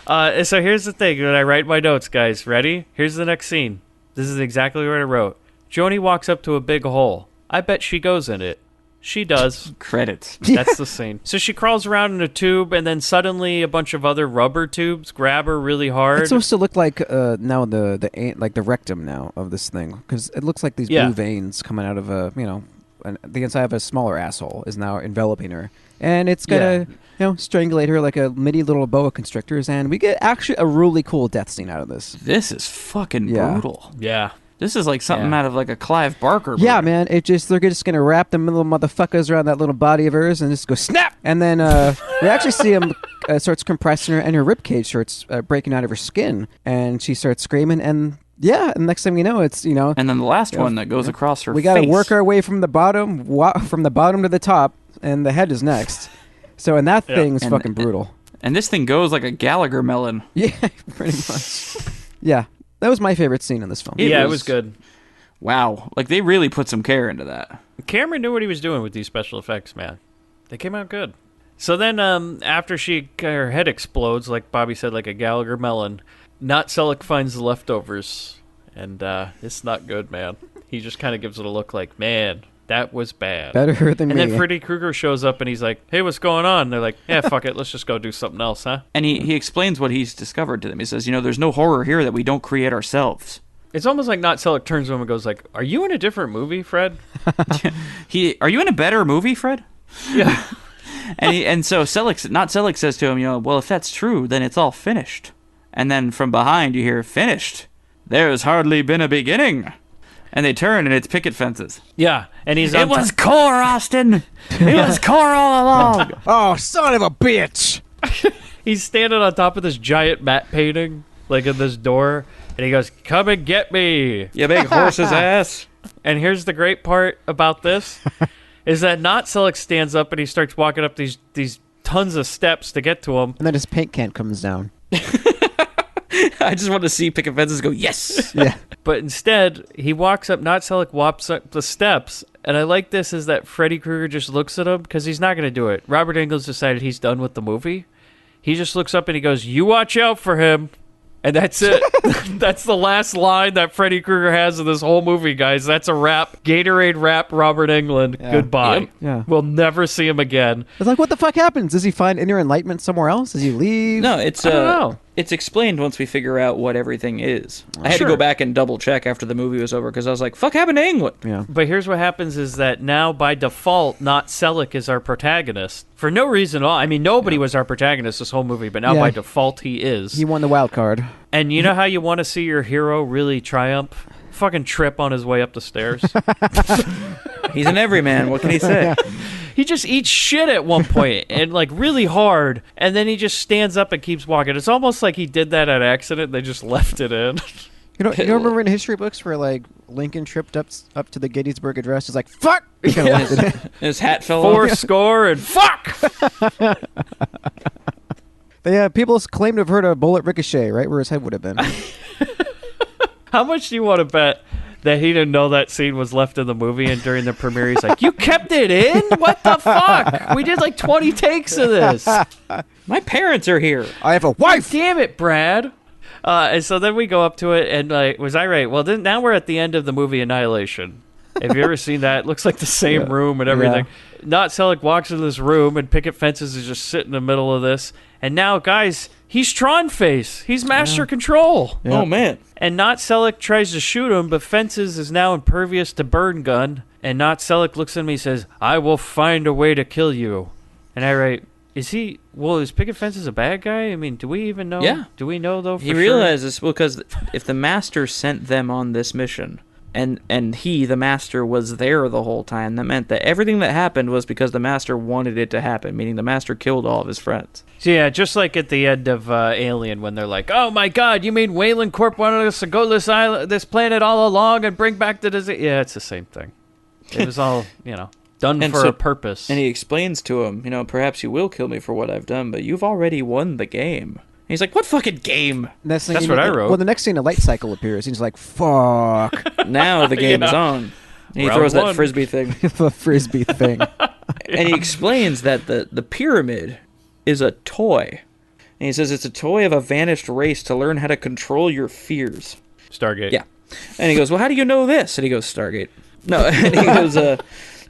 So here's the thing. When I write my notes, guys, ready? Here's the next scene. This is exactly what I wrote. Joni walks up to a big hole. I bet she goes in it. She does. Credits. That's the scene. So she crawls around in a tube, and then suddenly a bunch of other rubber tubes grab her really hard. It's supposed to look like now the rectum now of this thing, because it looks like these blue veins coming out of the inside of a smaller asshole is now enveloping her, and it's gonna strangulate her like a mini little boa constrictors, and we get actually a really cool death scene out of this. This is fucking brutal. Yeah. This is like something out of like a Clive Barker movie. Yeah, man. They're just gonna wrap the little motherfuckers around that little body of hers and just go snap. And then we actually see him starts compressing her, and her ribcage starts breaking out of her skin, and she starts screaming. And and next thing you know, it's and then the last one that goes across her. We got to work our way from the bottom to the top, and the head is next. So, and that thing is fucking brutal. And this thing goes like a Gallagher melon. Yeah, pretty much. Yeah. That was my favorite scene in this film. It was good. Wow. Like, they really put some care into that. Cameron knew what he was doing with these special effects, man. They came out good. So then, after her head explodes, like Bobby said, like a Gallagher melon, Not Selleck finds the leftovers. And it's not good, man. He just kind of gives it a look like, man, that was bad. Better than me. And then Freddy Krueger shows up, and he's like, hey, what's going on? And they're like, yeah, fuck it. Let's just go do something else, huh? And he explains what he's discovered to them. He says, there's no horror here that we don't create ourselves. It's almost like Not Selleck turns to him and goes like, are you in a different movie, Fred? Are you in a better movie, Fred? Yeah. and so Not Selleck says to him, well, if that's true, then it's all finished. And then from behind you hear, finished? There's hardly been a beginning. And they turn, and it's picket fences. Yeah, and he's It was core, Austin! It was core all along! Oh, son of a bitch! He's standing on top of this giant matte painting, like in this door, and he goes, come and get me! You big horse's ass! And here's the great part about this, is that Not Selleck stands up, and he starts walking up these tons of steps to get to him. And then his paint can comes down. I just want to see picket fences go, yes! Yeah. But instead, he walks up, Not Selleck walks up the steps, and I like this is that Freddy Krueger just looks at him, because he's not going to do it. Robert Englund's decided he's done with the movie. He just looks up and he goes, you watch out for him. And that's it. That's the last line that Freddy Krueger has in this whole movie, guys. That's a wrap. Gatorade wrap, Robert Englund. Yeah. Goodbye. Yep. Yeah. We'll never see him again. It's like, what the fuck happens? Does he find inner enlightenment somewhere else? Does he leave? No, it's I don't know. It's explained once we figure out what everything is. I had to go back and double check after the movie was over because I was like, fuck happened to England? Yeah. But here's what happens is that now, by default, Not Selleck is our protagonist. For no reason at all. I mean, nobody was our protagonist this whole movie, but now by default he is. He won the wild card. And you know how you want to see your hero really triumph? Fucking trip on his way up the stairs. He's an everyman. What can he say? He just eats shit at one point and like really hard, and then he just stands up and keeps walking. It's almost like he did that at accident. They just left it in. You don't remember in history books where like Lincoln tripped up to the Gettysburg Address? He's like, fuck! He kinda left it in. His hat fell Four off. score and fuck! People claim to have heard a bullet ricochet right where his head would have been. How much do you want to bet that he didn't know that scene was left in the movie, and during the premiere he's like, you kept it in? What the fuck? We did like 20 takes of this. My parents are here. I have a wife! Damn it, Brad. And so then we go up to it, and like, was I right? Well, then now we're at the end of the movie Annihilation. Have you ever seen that? It looks like the same room and everything. Yeah. Not Selleck walks into this room, and Picket Fences is just sitting in the middle of this. And now, guys, he's Tron Face. He's Master Control. Yeah. Oh, man. And Not Selleck tries to shoot him, but Fences is now impervious to burn gun. And Not Selleck looks at me and says, I will find a way to kill you. And I write, is Picket Fences a bad guy? I mean, do we even know? Yeah. Do we know, though, for He sure? realizes, because if the Master sent them on this mission, and he, the Master, was there the whole time, that meant that everything that happened was because the Master wanted it to happen, meaning the Master killed all of his friends. So yeah, just like at the end of Alien, when they're like, "Oh my God, you mean Wayland Corp wanted us to go this planet all along and bring back the disease?" Yeah, it's the same thing. It was all, Done for a purpose. And he explains to him, perhaps you will kill me for what I've done, but you've already won the game. And he's like, what fucking game? That's what I wrote. Well, the next scene, a light cycle appears. He's like, fuck. Now the game is on. And he throws that frisbee thing. The frisbee thing. And he explains that the pyramid is a toy. And he says it's a toy of a vanished race to learn how to control your fears. Stargate. Yeah. And he goes, well, how do you know this? And he goes, Stargate. No, and he goes,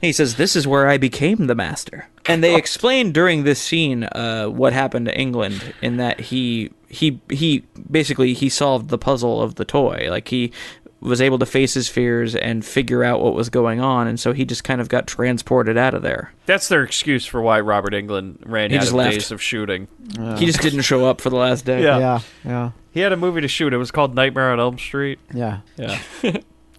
he says, this is where I became the master. And they explain during this scene what happened to England in that he basically solved the puzzle of the toy. Like, he was able to face his fears and figure out what was going on, and so he just kind of got transported out of there. That's their excuse for why Robert Englund ran out of days of shooting. He just didn't show up for the last day. Yeah. He had a movie to shoot. It was called Nightmare on Elm Street. Yeah.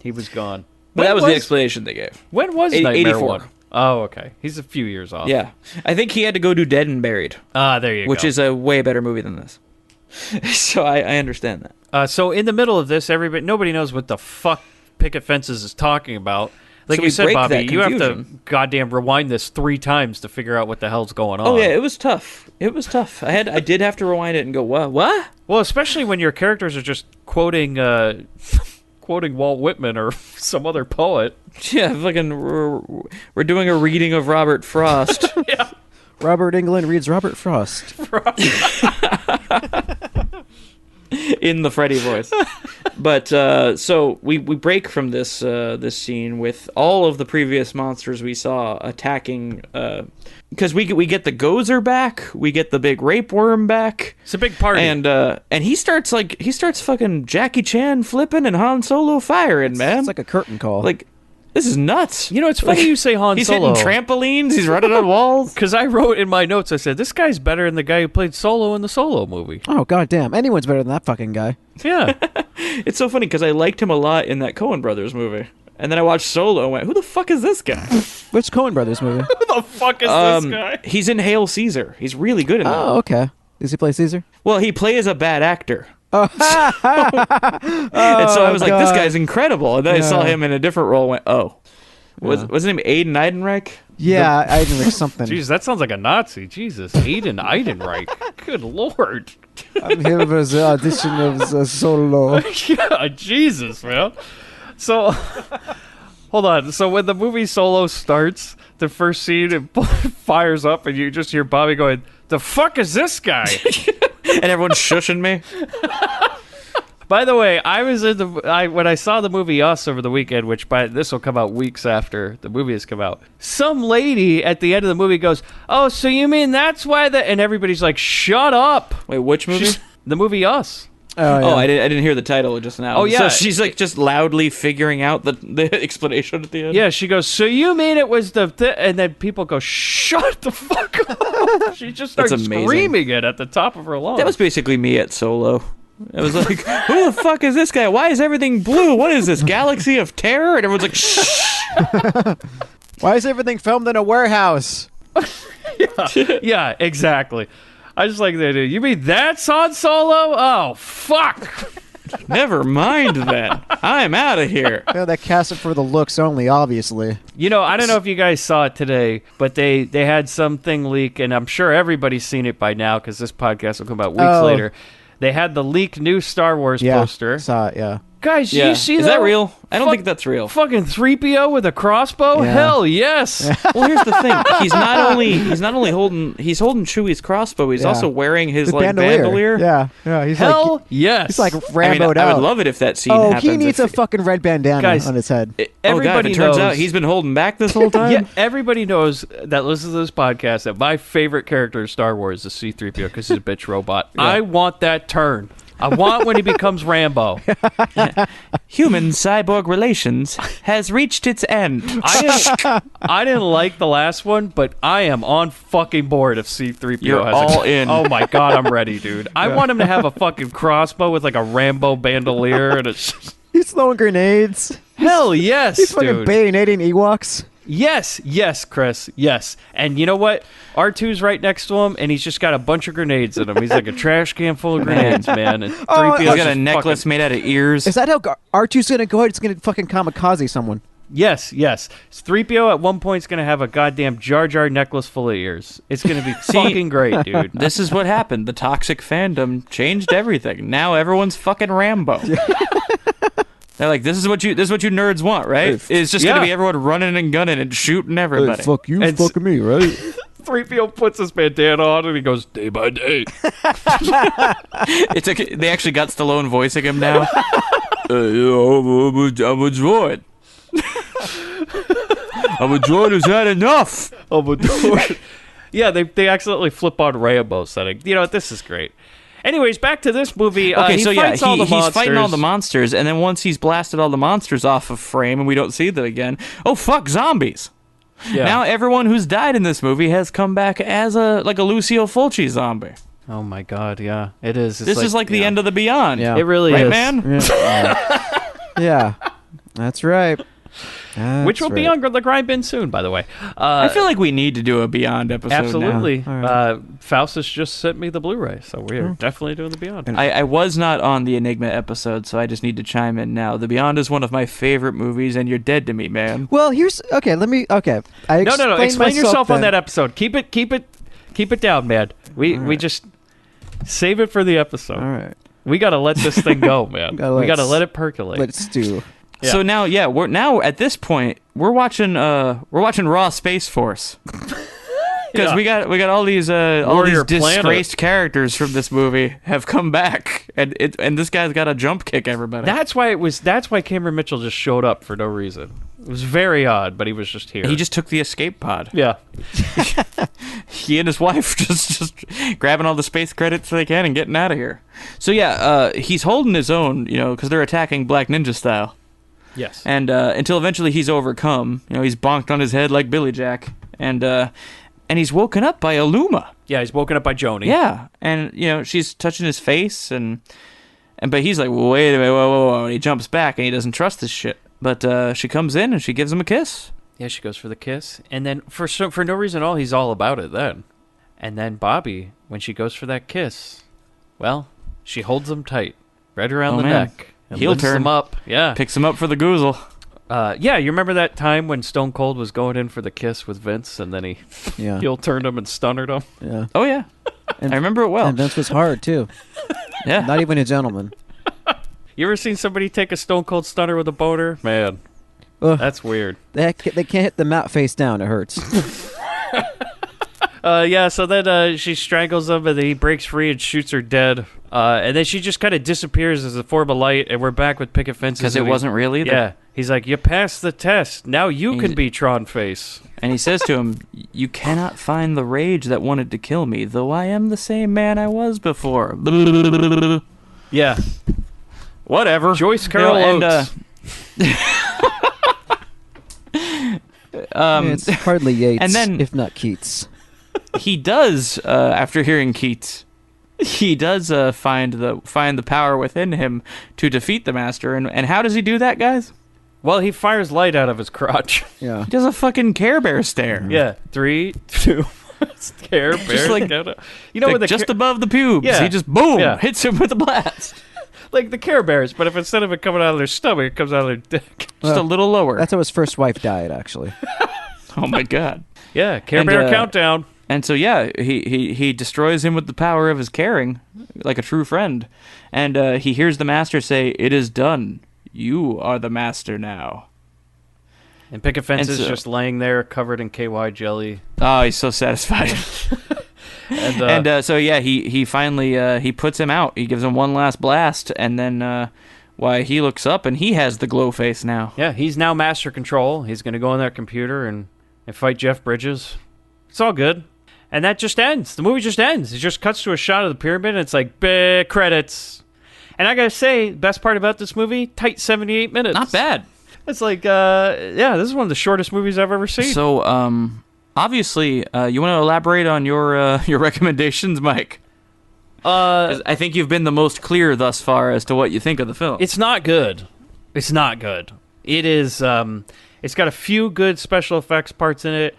He was gone. But that was the explanation they gave. When was Nightmare 84. 1? Oh, okay. He's a few years off. Yeah. I think he had to go do Dead and Buried. There you go. Which is a way better movie than this. So I understand that. So in the middle of this, nobody knows what the fuck Picket Fences is talking about. Like you said, Bobby, you have to goddamn rewind this 3 times to figure out what the hell's going on. Oh yeah, it was tough. I did have to rewind it and go, what? Well, especially when your characters are just quoting Walt Whitman or some other poet. Yeah, fucking, we're doing a reading of Robert Frost. Yeah. Robert Englund reads Robert Frost. In the Freddy voice. But so we break from this scene with all of the previous monsters we saw attacking, because we get the Gozer back, we get the big rape worm back. It's a big party, and he starts fucking Jackie Chan flipping and Han Solo firing, man. It's like a curtain call. Like, this is nuts. You know, it's funny you say Han Solo. He's hitting trampolines. He's running on walls. Because I wrote in my notes, I said, this guy's better than the guy who played Solo in the Solo movie. Oh, goddamn. Anyone's better than that fucking guy. Yeah. It's so funny because I liked him a lot in that Coen Brothers movie. And then I watched Solo and went, who the fuck is this guy? Which Coen Brothers movie? Who the fuck is this guy? He's in Hail Caesar. He's really good in that. Oh, okay. Does he play Caesar? Well, he plays a bad actor. And so I was like, this guy's incredible. And then I saw him in a different role and went, oh. Was his name Aiden Eidenreich? Yeah, Eidenreich something. Jeez, that sounds like a Nazi. Jesus, Aiden Eidenreich. Good lord. I'm here for the audition of Solo. Yeah, Jesus, man. So, hold on. So when the movie Solo starts, the first scene, it fires up and you just hear Bobby going, the fuck is this guy? And everyone's shushing me. By the way, I was in when I saw the movie Us over the weekend, which this will come out weeks after the movie has come out. Some lady at the end of the movie goes, "Oh, so you mean that's why the?" And everybody's like, "Shut up!" Wait, which movie? The movie Us. Oh, yeah. I didn't hear the title just now. Oh, yeah. So she's like just loudly figuring out the explanation at the end. Yeah, she goes, "So you mean it was the?" And then people go, "Shut the fuck up!" She just starts screaming it at the top of her lungs. That was basically me at Solo. It was like, who the fuck is this guy? Why is everything blue? What is this, Galaxy of Terror? And everyone's like, shh. Why is everything filmed in a warehouse? Yeah, exactly. I just like that. You mean that's Han Solo? Oh, fuck. Never mind then. I'm out of here. Yeah, they cast it for the looks only, obviously. You know, I don't know if you guys saw it today, but they had something leak, and I'm sure everybody's seen it by now because this podcast will come out weeks later. They had the leaked new Star Wars poster. Saw it, yeah. Guys, you see that? Is that real? I don't think that's real. Fucking 3PO with a crossbow? Yeah. Hell yes. Well, here's the thing. He's not only holding Chewie's crossbow, he's also wearing his bandolier. Yeah. He's Hell yes. He's like Rambo'd out. I would love it if that scene happens. Oh, he needs a fucking red bandana on his head. Everybody it knows. turns out he's been holding back this whole time. Yeah, everybody knows that listens to this podcast that my favorite character in Star Wars is C-3PO because he's a bitch robot. Yeah. I want that turn. I want when he becomes Rambo. Human cyborg relations has reached its end. I didn't like the last one, but I am on fucking board if C-3PO You're has all in. Oh my god, I'm ready, dude. I want him to have a fucking crossbow with like a Rambo bandolier and He's throwing grenades. Hell yes, He's fucking dude. bayoneting Ewoks. Yes, Chris, yes. And you know what? R2's right next to him, and he's just got a bunch of grenades in him. He's like a trash can full of grenades, man. And 3PO's He's got a necklace made out of ears. Is that how R2's going to go ahead? It's going to fucking kamikaze someone. Yes. 3PO at one point is going to have a goddamn Jar Jar necklace full of ears. It's going to be fucking great, dude. This is what happened. The toxic fandom changed everything. Now everyone's fucking Rambo. They're like, this is what you nerds want, right? It's just going to be everyone running and gunning and shooting everybody. Hey, fuck you, And fucking me, right? 3PO puts his bandana on and he goes, day by day. They actually got Stallone voicing him now. I'm a droid. I'm a droid who's had enough. I'm a droid. Yeah, they accidentally flip on Rambo setting. You know, this is great. Anyways, back to this movie. Okay, so fights all the he's fighting all the monsters. monsters, and then once he's blasted all the monsters off of frame and we don't see them again, oh, fuck, zombies. Yeah. Now everyone who's died in this movie has come back as a Lucio Fulci zombie. Oh my god, yeah, it is. This is like the end of the Beyond. Yeah. It really right, is. man? Yeah, that's right. Which will be on the Grindbin soon, by the way. I feel like we need to do a Beyond episode absolutely. now. All right. Faustus just sent me the Blu-ray, so we are definitely doing the Beyond. I was not on the Enigma episode, so I just need to chime in now. The Beyond is one of my favorite movies, and you're dead to me, man. Well, here's I No. Explain yourself on then. that episode. Keep it down, man. We just save it for the episode. All right. We gotta let this thing go, man. We gotta let it percolate. Let's stew. Yeah. So now, we're now at this point we're watching Raw Space Force because we got all these Warrior disgraced characters from this movie have come back, and this guy's got to jump kick everybody. That's why Cameron Mitchell just showed up for no reason. It was very odd, but he was just here. He just took the escape pod. yeah. He and his wife just grabbing all the space credits they can and getting out of here. So he's holding his own, because they're attacking Black Ninja style. Yes. And until eventually he's overcome. He's bonked on his head like Billy Jack, and he's woken up by Illuma. Yeah, he's woken up by Joni. Yeah, and she's touching his face, but he's like, well, wait a minute, whoa, and he jumps back and he doesn't trust this shit. But she comes in and she gives him a kiss. Yeah, she goes for the kiss, and then for no reason at all, he's all about it then. And then Bobby, when she goes for that kiss, well, she holds him tight, right around the neck. And Heel lifts turn. him up. Yeah. Picks him up for the goozle. Yeah, you remember that time when Stone Cold was going in for the kiss with Vince, and then he heel turned him and stunnered him? Yeah. Oh, yeah. I remember it well. And Vince was hard, too. Yeah. Not even a gentleman. You ever seen somebody take a Stone Cold stunner with a boner? Man, Ugh. that's weird. They can't hit the mat face down. It hurts. Yeah, so then she strangles him, and then he breaks free and shoots her dead. And then she just kind of disappears as a form of light, and we're back with picket fences. Because it wasn't real either. Yeah. He's like, you passed the test. Now you can be Tron Face. And he says to him, you cannot find the rage that wanted to kill me, though I am the same man I was before. Yeah. Whatever. Joyce Carol Oates. It's hardly Yates, and then- if not Keats. He does, after hearing Keats, he does find the power within him to defeat the Master. And how does he do that, guys? Well, he fires light out of his crotch. Yeah. He does a fucking Care Bear stare. Yeah. 3, 2, Care Bear. Just like- when the just above the pubes. Yeah. He just, boom, Yeah. hits him with a blast. like the Care Bears, but if instead of it coming out of their stomach, it comes out of their dick. Just a little lower. That's how his first wife died, actually. Oh, my God. Yeah, Care And, Bear countdown. And so, yeah, he destroys him with the power of his caring, like a true friend. And he hears the Master say, "It is done. You are the Master now." And Picket Fence And is so- just laying there covered in KY jelly. Oh, he's so satisfied. And, So, yeah, he finally he puts him out. He gives him one last blast, and then he looks up, and he has the glow face now. yeah, he's now Master Control. He's going to go on that computer and fight Jeff Bridges. It's all good. And that just ends. The movie just ends. It just cuts to a shot of the pyramid, and it's like, credits. And I got to say, best part about this movie, tight 78 minutes. Not bad. It's like, this is one of the shortest movies I've ever seen. So, obviously, you want to elaborate on your recommendations, Mike? 'Cause I think you've been the most clear thus far as to what you think of the film. It's not good. It's not good. It is, it's got a few good special effects parts in it.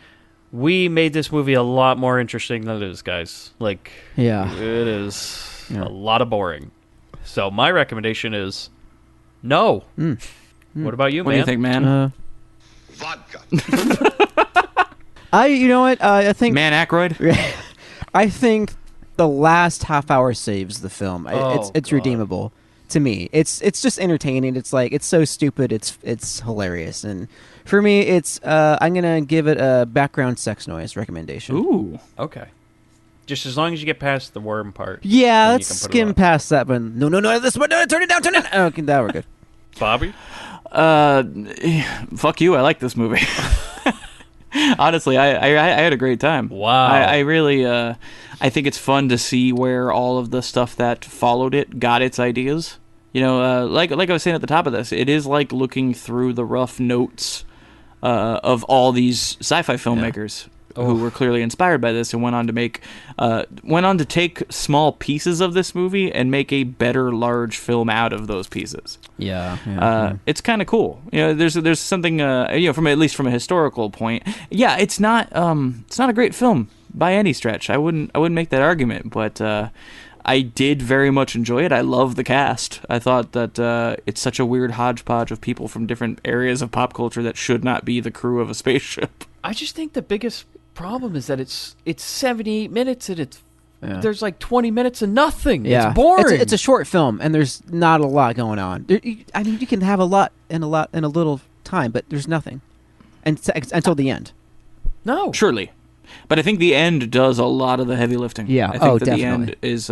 We made this movie a lot more interesting than it is, guys. Like, Yeah. it is a lot of boring. So my recommendation is no. What about you, What man? do you think, man? vodka. You know what? I think Man Aykroyd. I think the last half hour saves the film. Oh, It's God. redeemable to me. It's just entertaining. It's like it's so stupid. It's hilarious. And for me, it's I'm gonna give it a background sex noise recommendation. Ooh. Okay. Just as long as you get past the worm part. Yeah, then you let's can put it skim up. past that one. No, this one. No, turn it down. Okay, that we're good. Bobby? Fuck you. I like this movie. Honestly, I had a great time. Wow. I really I think it's fun to see where all of the stuff that followed it got its ideas. You know, like I was saying at the top of this, it is like looking through the rough notes of all these sci-fi filmmakers who were clearly inspired by this and went on to take small pieces of this movie and make a better large film out of those pieces. Yeah. It's kind of cool. You know, there's something from at least from a historical point. Yeah, it's not a great film by any stretch. I wouldn't make that argument, but I did very much enjoy it. I love the cast. I thought that it's such a weird hodgepodge of people from different areas of pop culture that should not be the crew of a spaceship. I just think the biggest problem is that it's 78 minutes and there's like 20 minutes of nothing. Yeah. It's boring. It's a short film, and there's not a lot going on. I mean, you can have a lot in a little time, but there's nothing until the end. No. Surely. But I think the end does a lot of the heavy lifting. Yeah. I think that definitely. the end is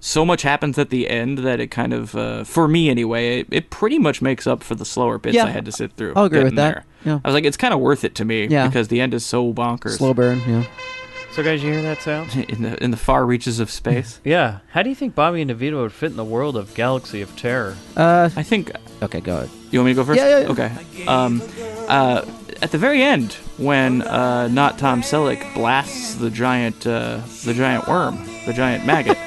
so much happens at the end that it kind of, for me anyway, it pretty much makes up for the slower bits I had to sit through. I'll agree with that. There. Yeah. I was like, it's kind of worth it to me Yeah. because the end is so bonkers. Slow burn. Yeah. So guys, you hear that sound? in the far reaches of space. Yeah. How do you think Bobby and DeVito would fit in the world of Galaxy of Terror? I think. Okay, go ahead. You want me to go first? Yeah. Okay. At the very end, when not Tom Selleck blasts the giant worm, the giant maggot,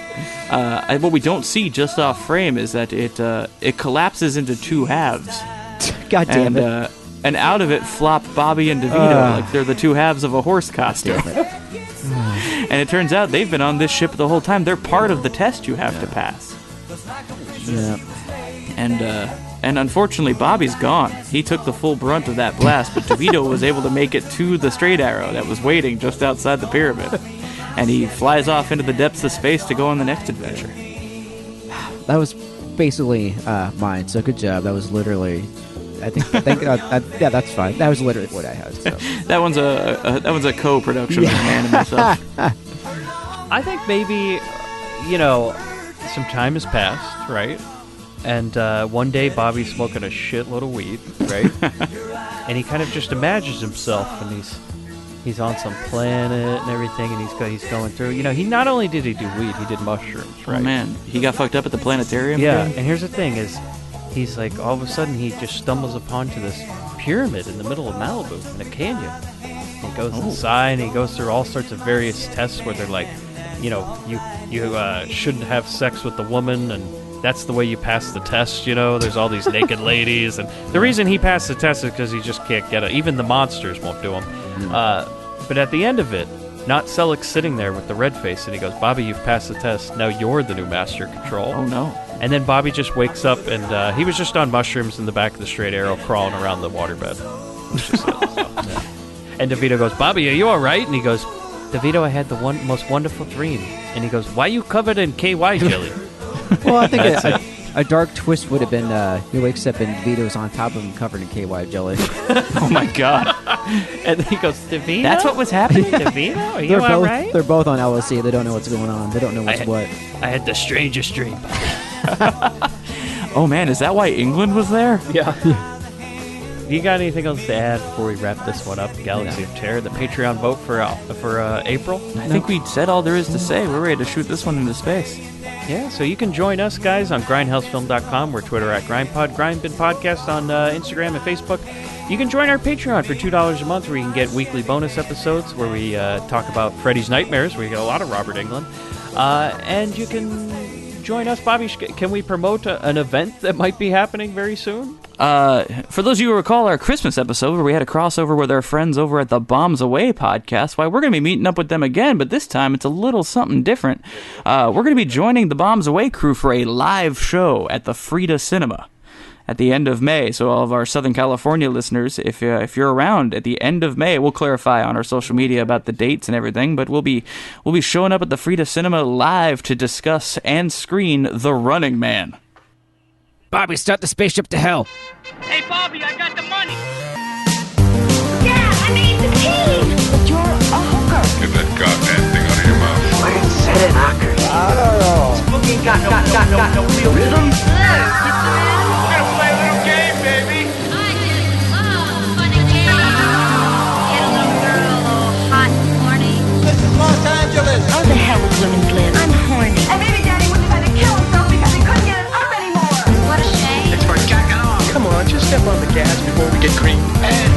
what we don't see just off frame is that it collapses into two halves. God damn it. And out of it flop Bobby and DeVito like they're the two halves of a horse costume. And it turns out they've been on this ship the whole time. They're part of the test you have to pass. Yeah. And unfortunately, Bobby's gone. He took the full brunt of that blast, but DeVito was able to make it to the straight arrow that was waiting just outside the pyramid. And he flies off into the depths of space to go on the next adventure. That was basically mine. So good job. That was literally. I think yeah, that's fine. That was literally what I had. So. That one's a co-production of Mann and myself. I think maybe, some time has passed, right? And one day Bobby's smoking a shitload of weed, right? And he kind of just imagines himself, and he's on some planet and everything, and he's going through. He not only did he do weed, he did mushrooms, right? Oh man, he got fucked up at the planetarium. Yeah, again? and here's the thing is, he's like, all of a sudden he just stumbles upon to this pyramid in the middle of Malibu in a canyon. He goes inside and he goes through all sorts of various tests where they're like, you shouldn't have sex with the woman, and that's the way you pass the test. There's all these naked ladies, and the reason he passed the test is because he just can't get it. Even the monsters won't do him. But at the end of it, not Selleck's sitting there with the red face, and he goes, Bobby, you've passed the test. Now you're the new master control. Oh no. And then Bobby just wakes up, and he was just on mushrooms in the back of the straight arrow, crawling around the waterbed. That's just it. So, yeah. And DeVito goes, Bobby, are you all right? And he goes, DeVito, I had the most wonderful dream. And he goes, why are you covered in KY jelly? Well, I think a dark twist would have been he wakes up and DeVito's on top of him covered in KY jelly. Oh my god. And he goes, DeVito? That's what was happening? DeVito, are you all right? They're both on LSD. They don't know what's going on. They don't know what's what. I had the strangest dream. Oh man, is that why England was there? Yeah. You got anything else to add before we wrap this one up? Galaxy of Terror, the Patreon vote for April. I think we said all there is to say. We're ready to shoot this one into space. Yeah, so you can join us, guys, on grindhousefilm.com. We're Twitter at GrindPod, Grindbin Podcast on Instagram and Facebook. You can join our Patreon for $2 a month, where you can get weekly bonus episodes where we talk about Freddy's Nightmares, where you get a lot of Robert Englund. And you can join us. Bobby, can we promote an event that might be happening very soon? For those of you who recall our Christmas episode where we had a crossover with our friends over at the Bombs Away podcast, we're going to be meeting up with them again, but this time it's a little something different. We're going to be joining the Bombs Away crew for a live show at the Frida Cinema. at the end of May. So all of our Southern California listeners, if you're around at the end of May, we'll clarify on our social media about the dates and everything. But we'll be showing up at the Frida Cinema live to discuss and screen The Running Man. Bobby, start the spaceship to hell. Hey, Bobby, I got the money. Yeah, I made the team. But you're a hooker. Get that goddamn thing out of your mouth. Where's Set Knockers? I don't know. Spooky got no real rhythm. We're gonna play a little game, baby. I just love funny games. Get a little girl all hot and horny. This is Los Angeles. Oh, the hell with women's live. I'm horny. And maybe Daddy wouldn't have had to kill himself because he couldn't get it up anymore. What a shame. It's for jacking off. Come on, just step on the gas before we get creamed. And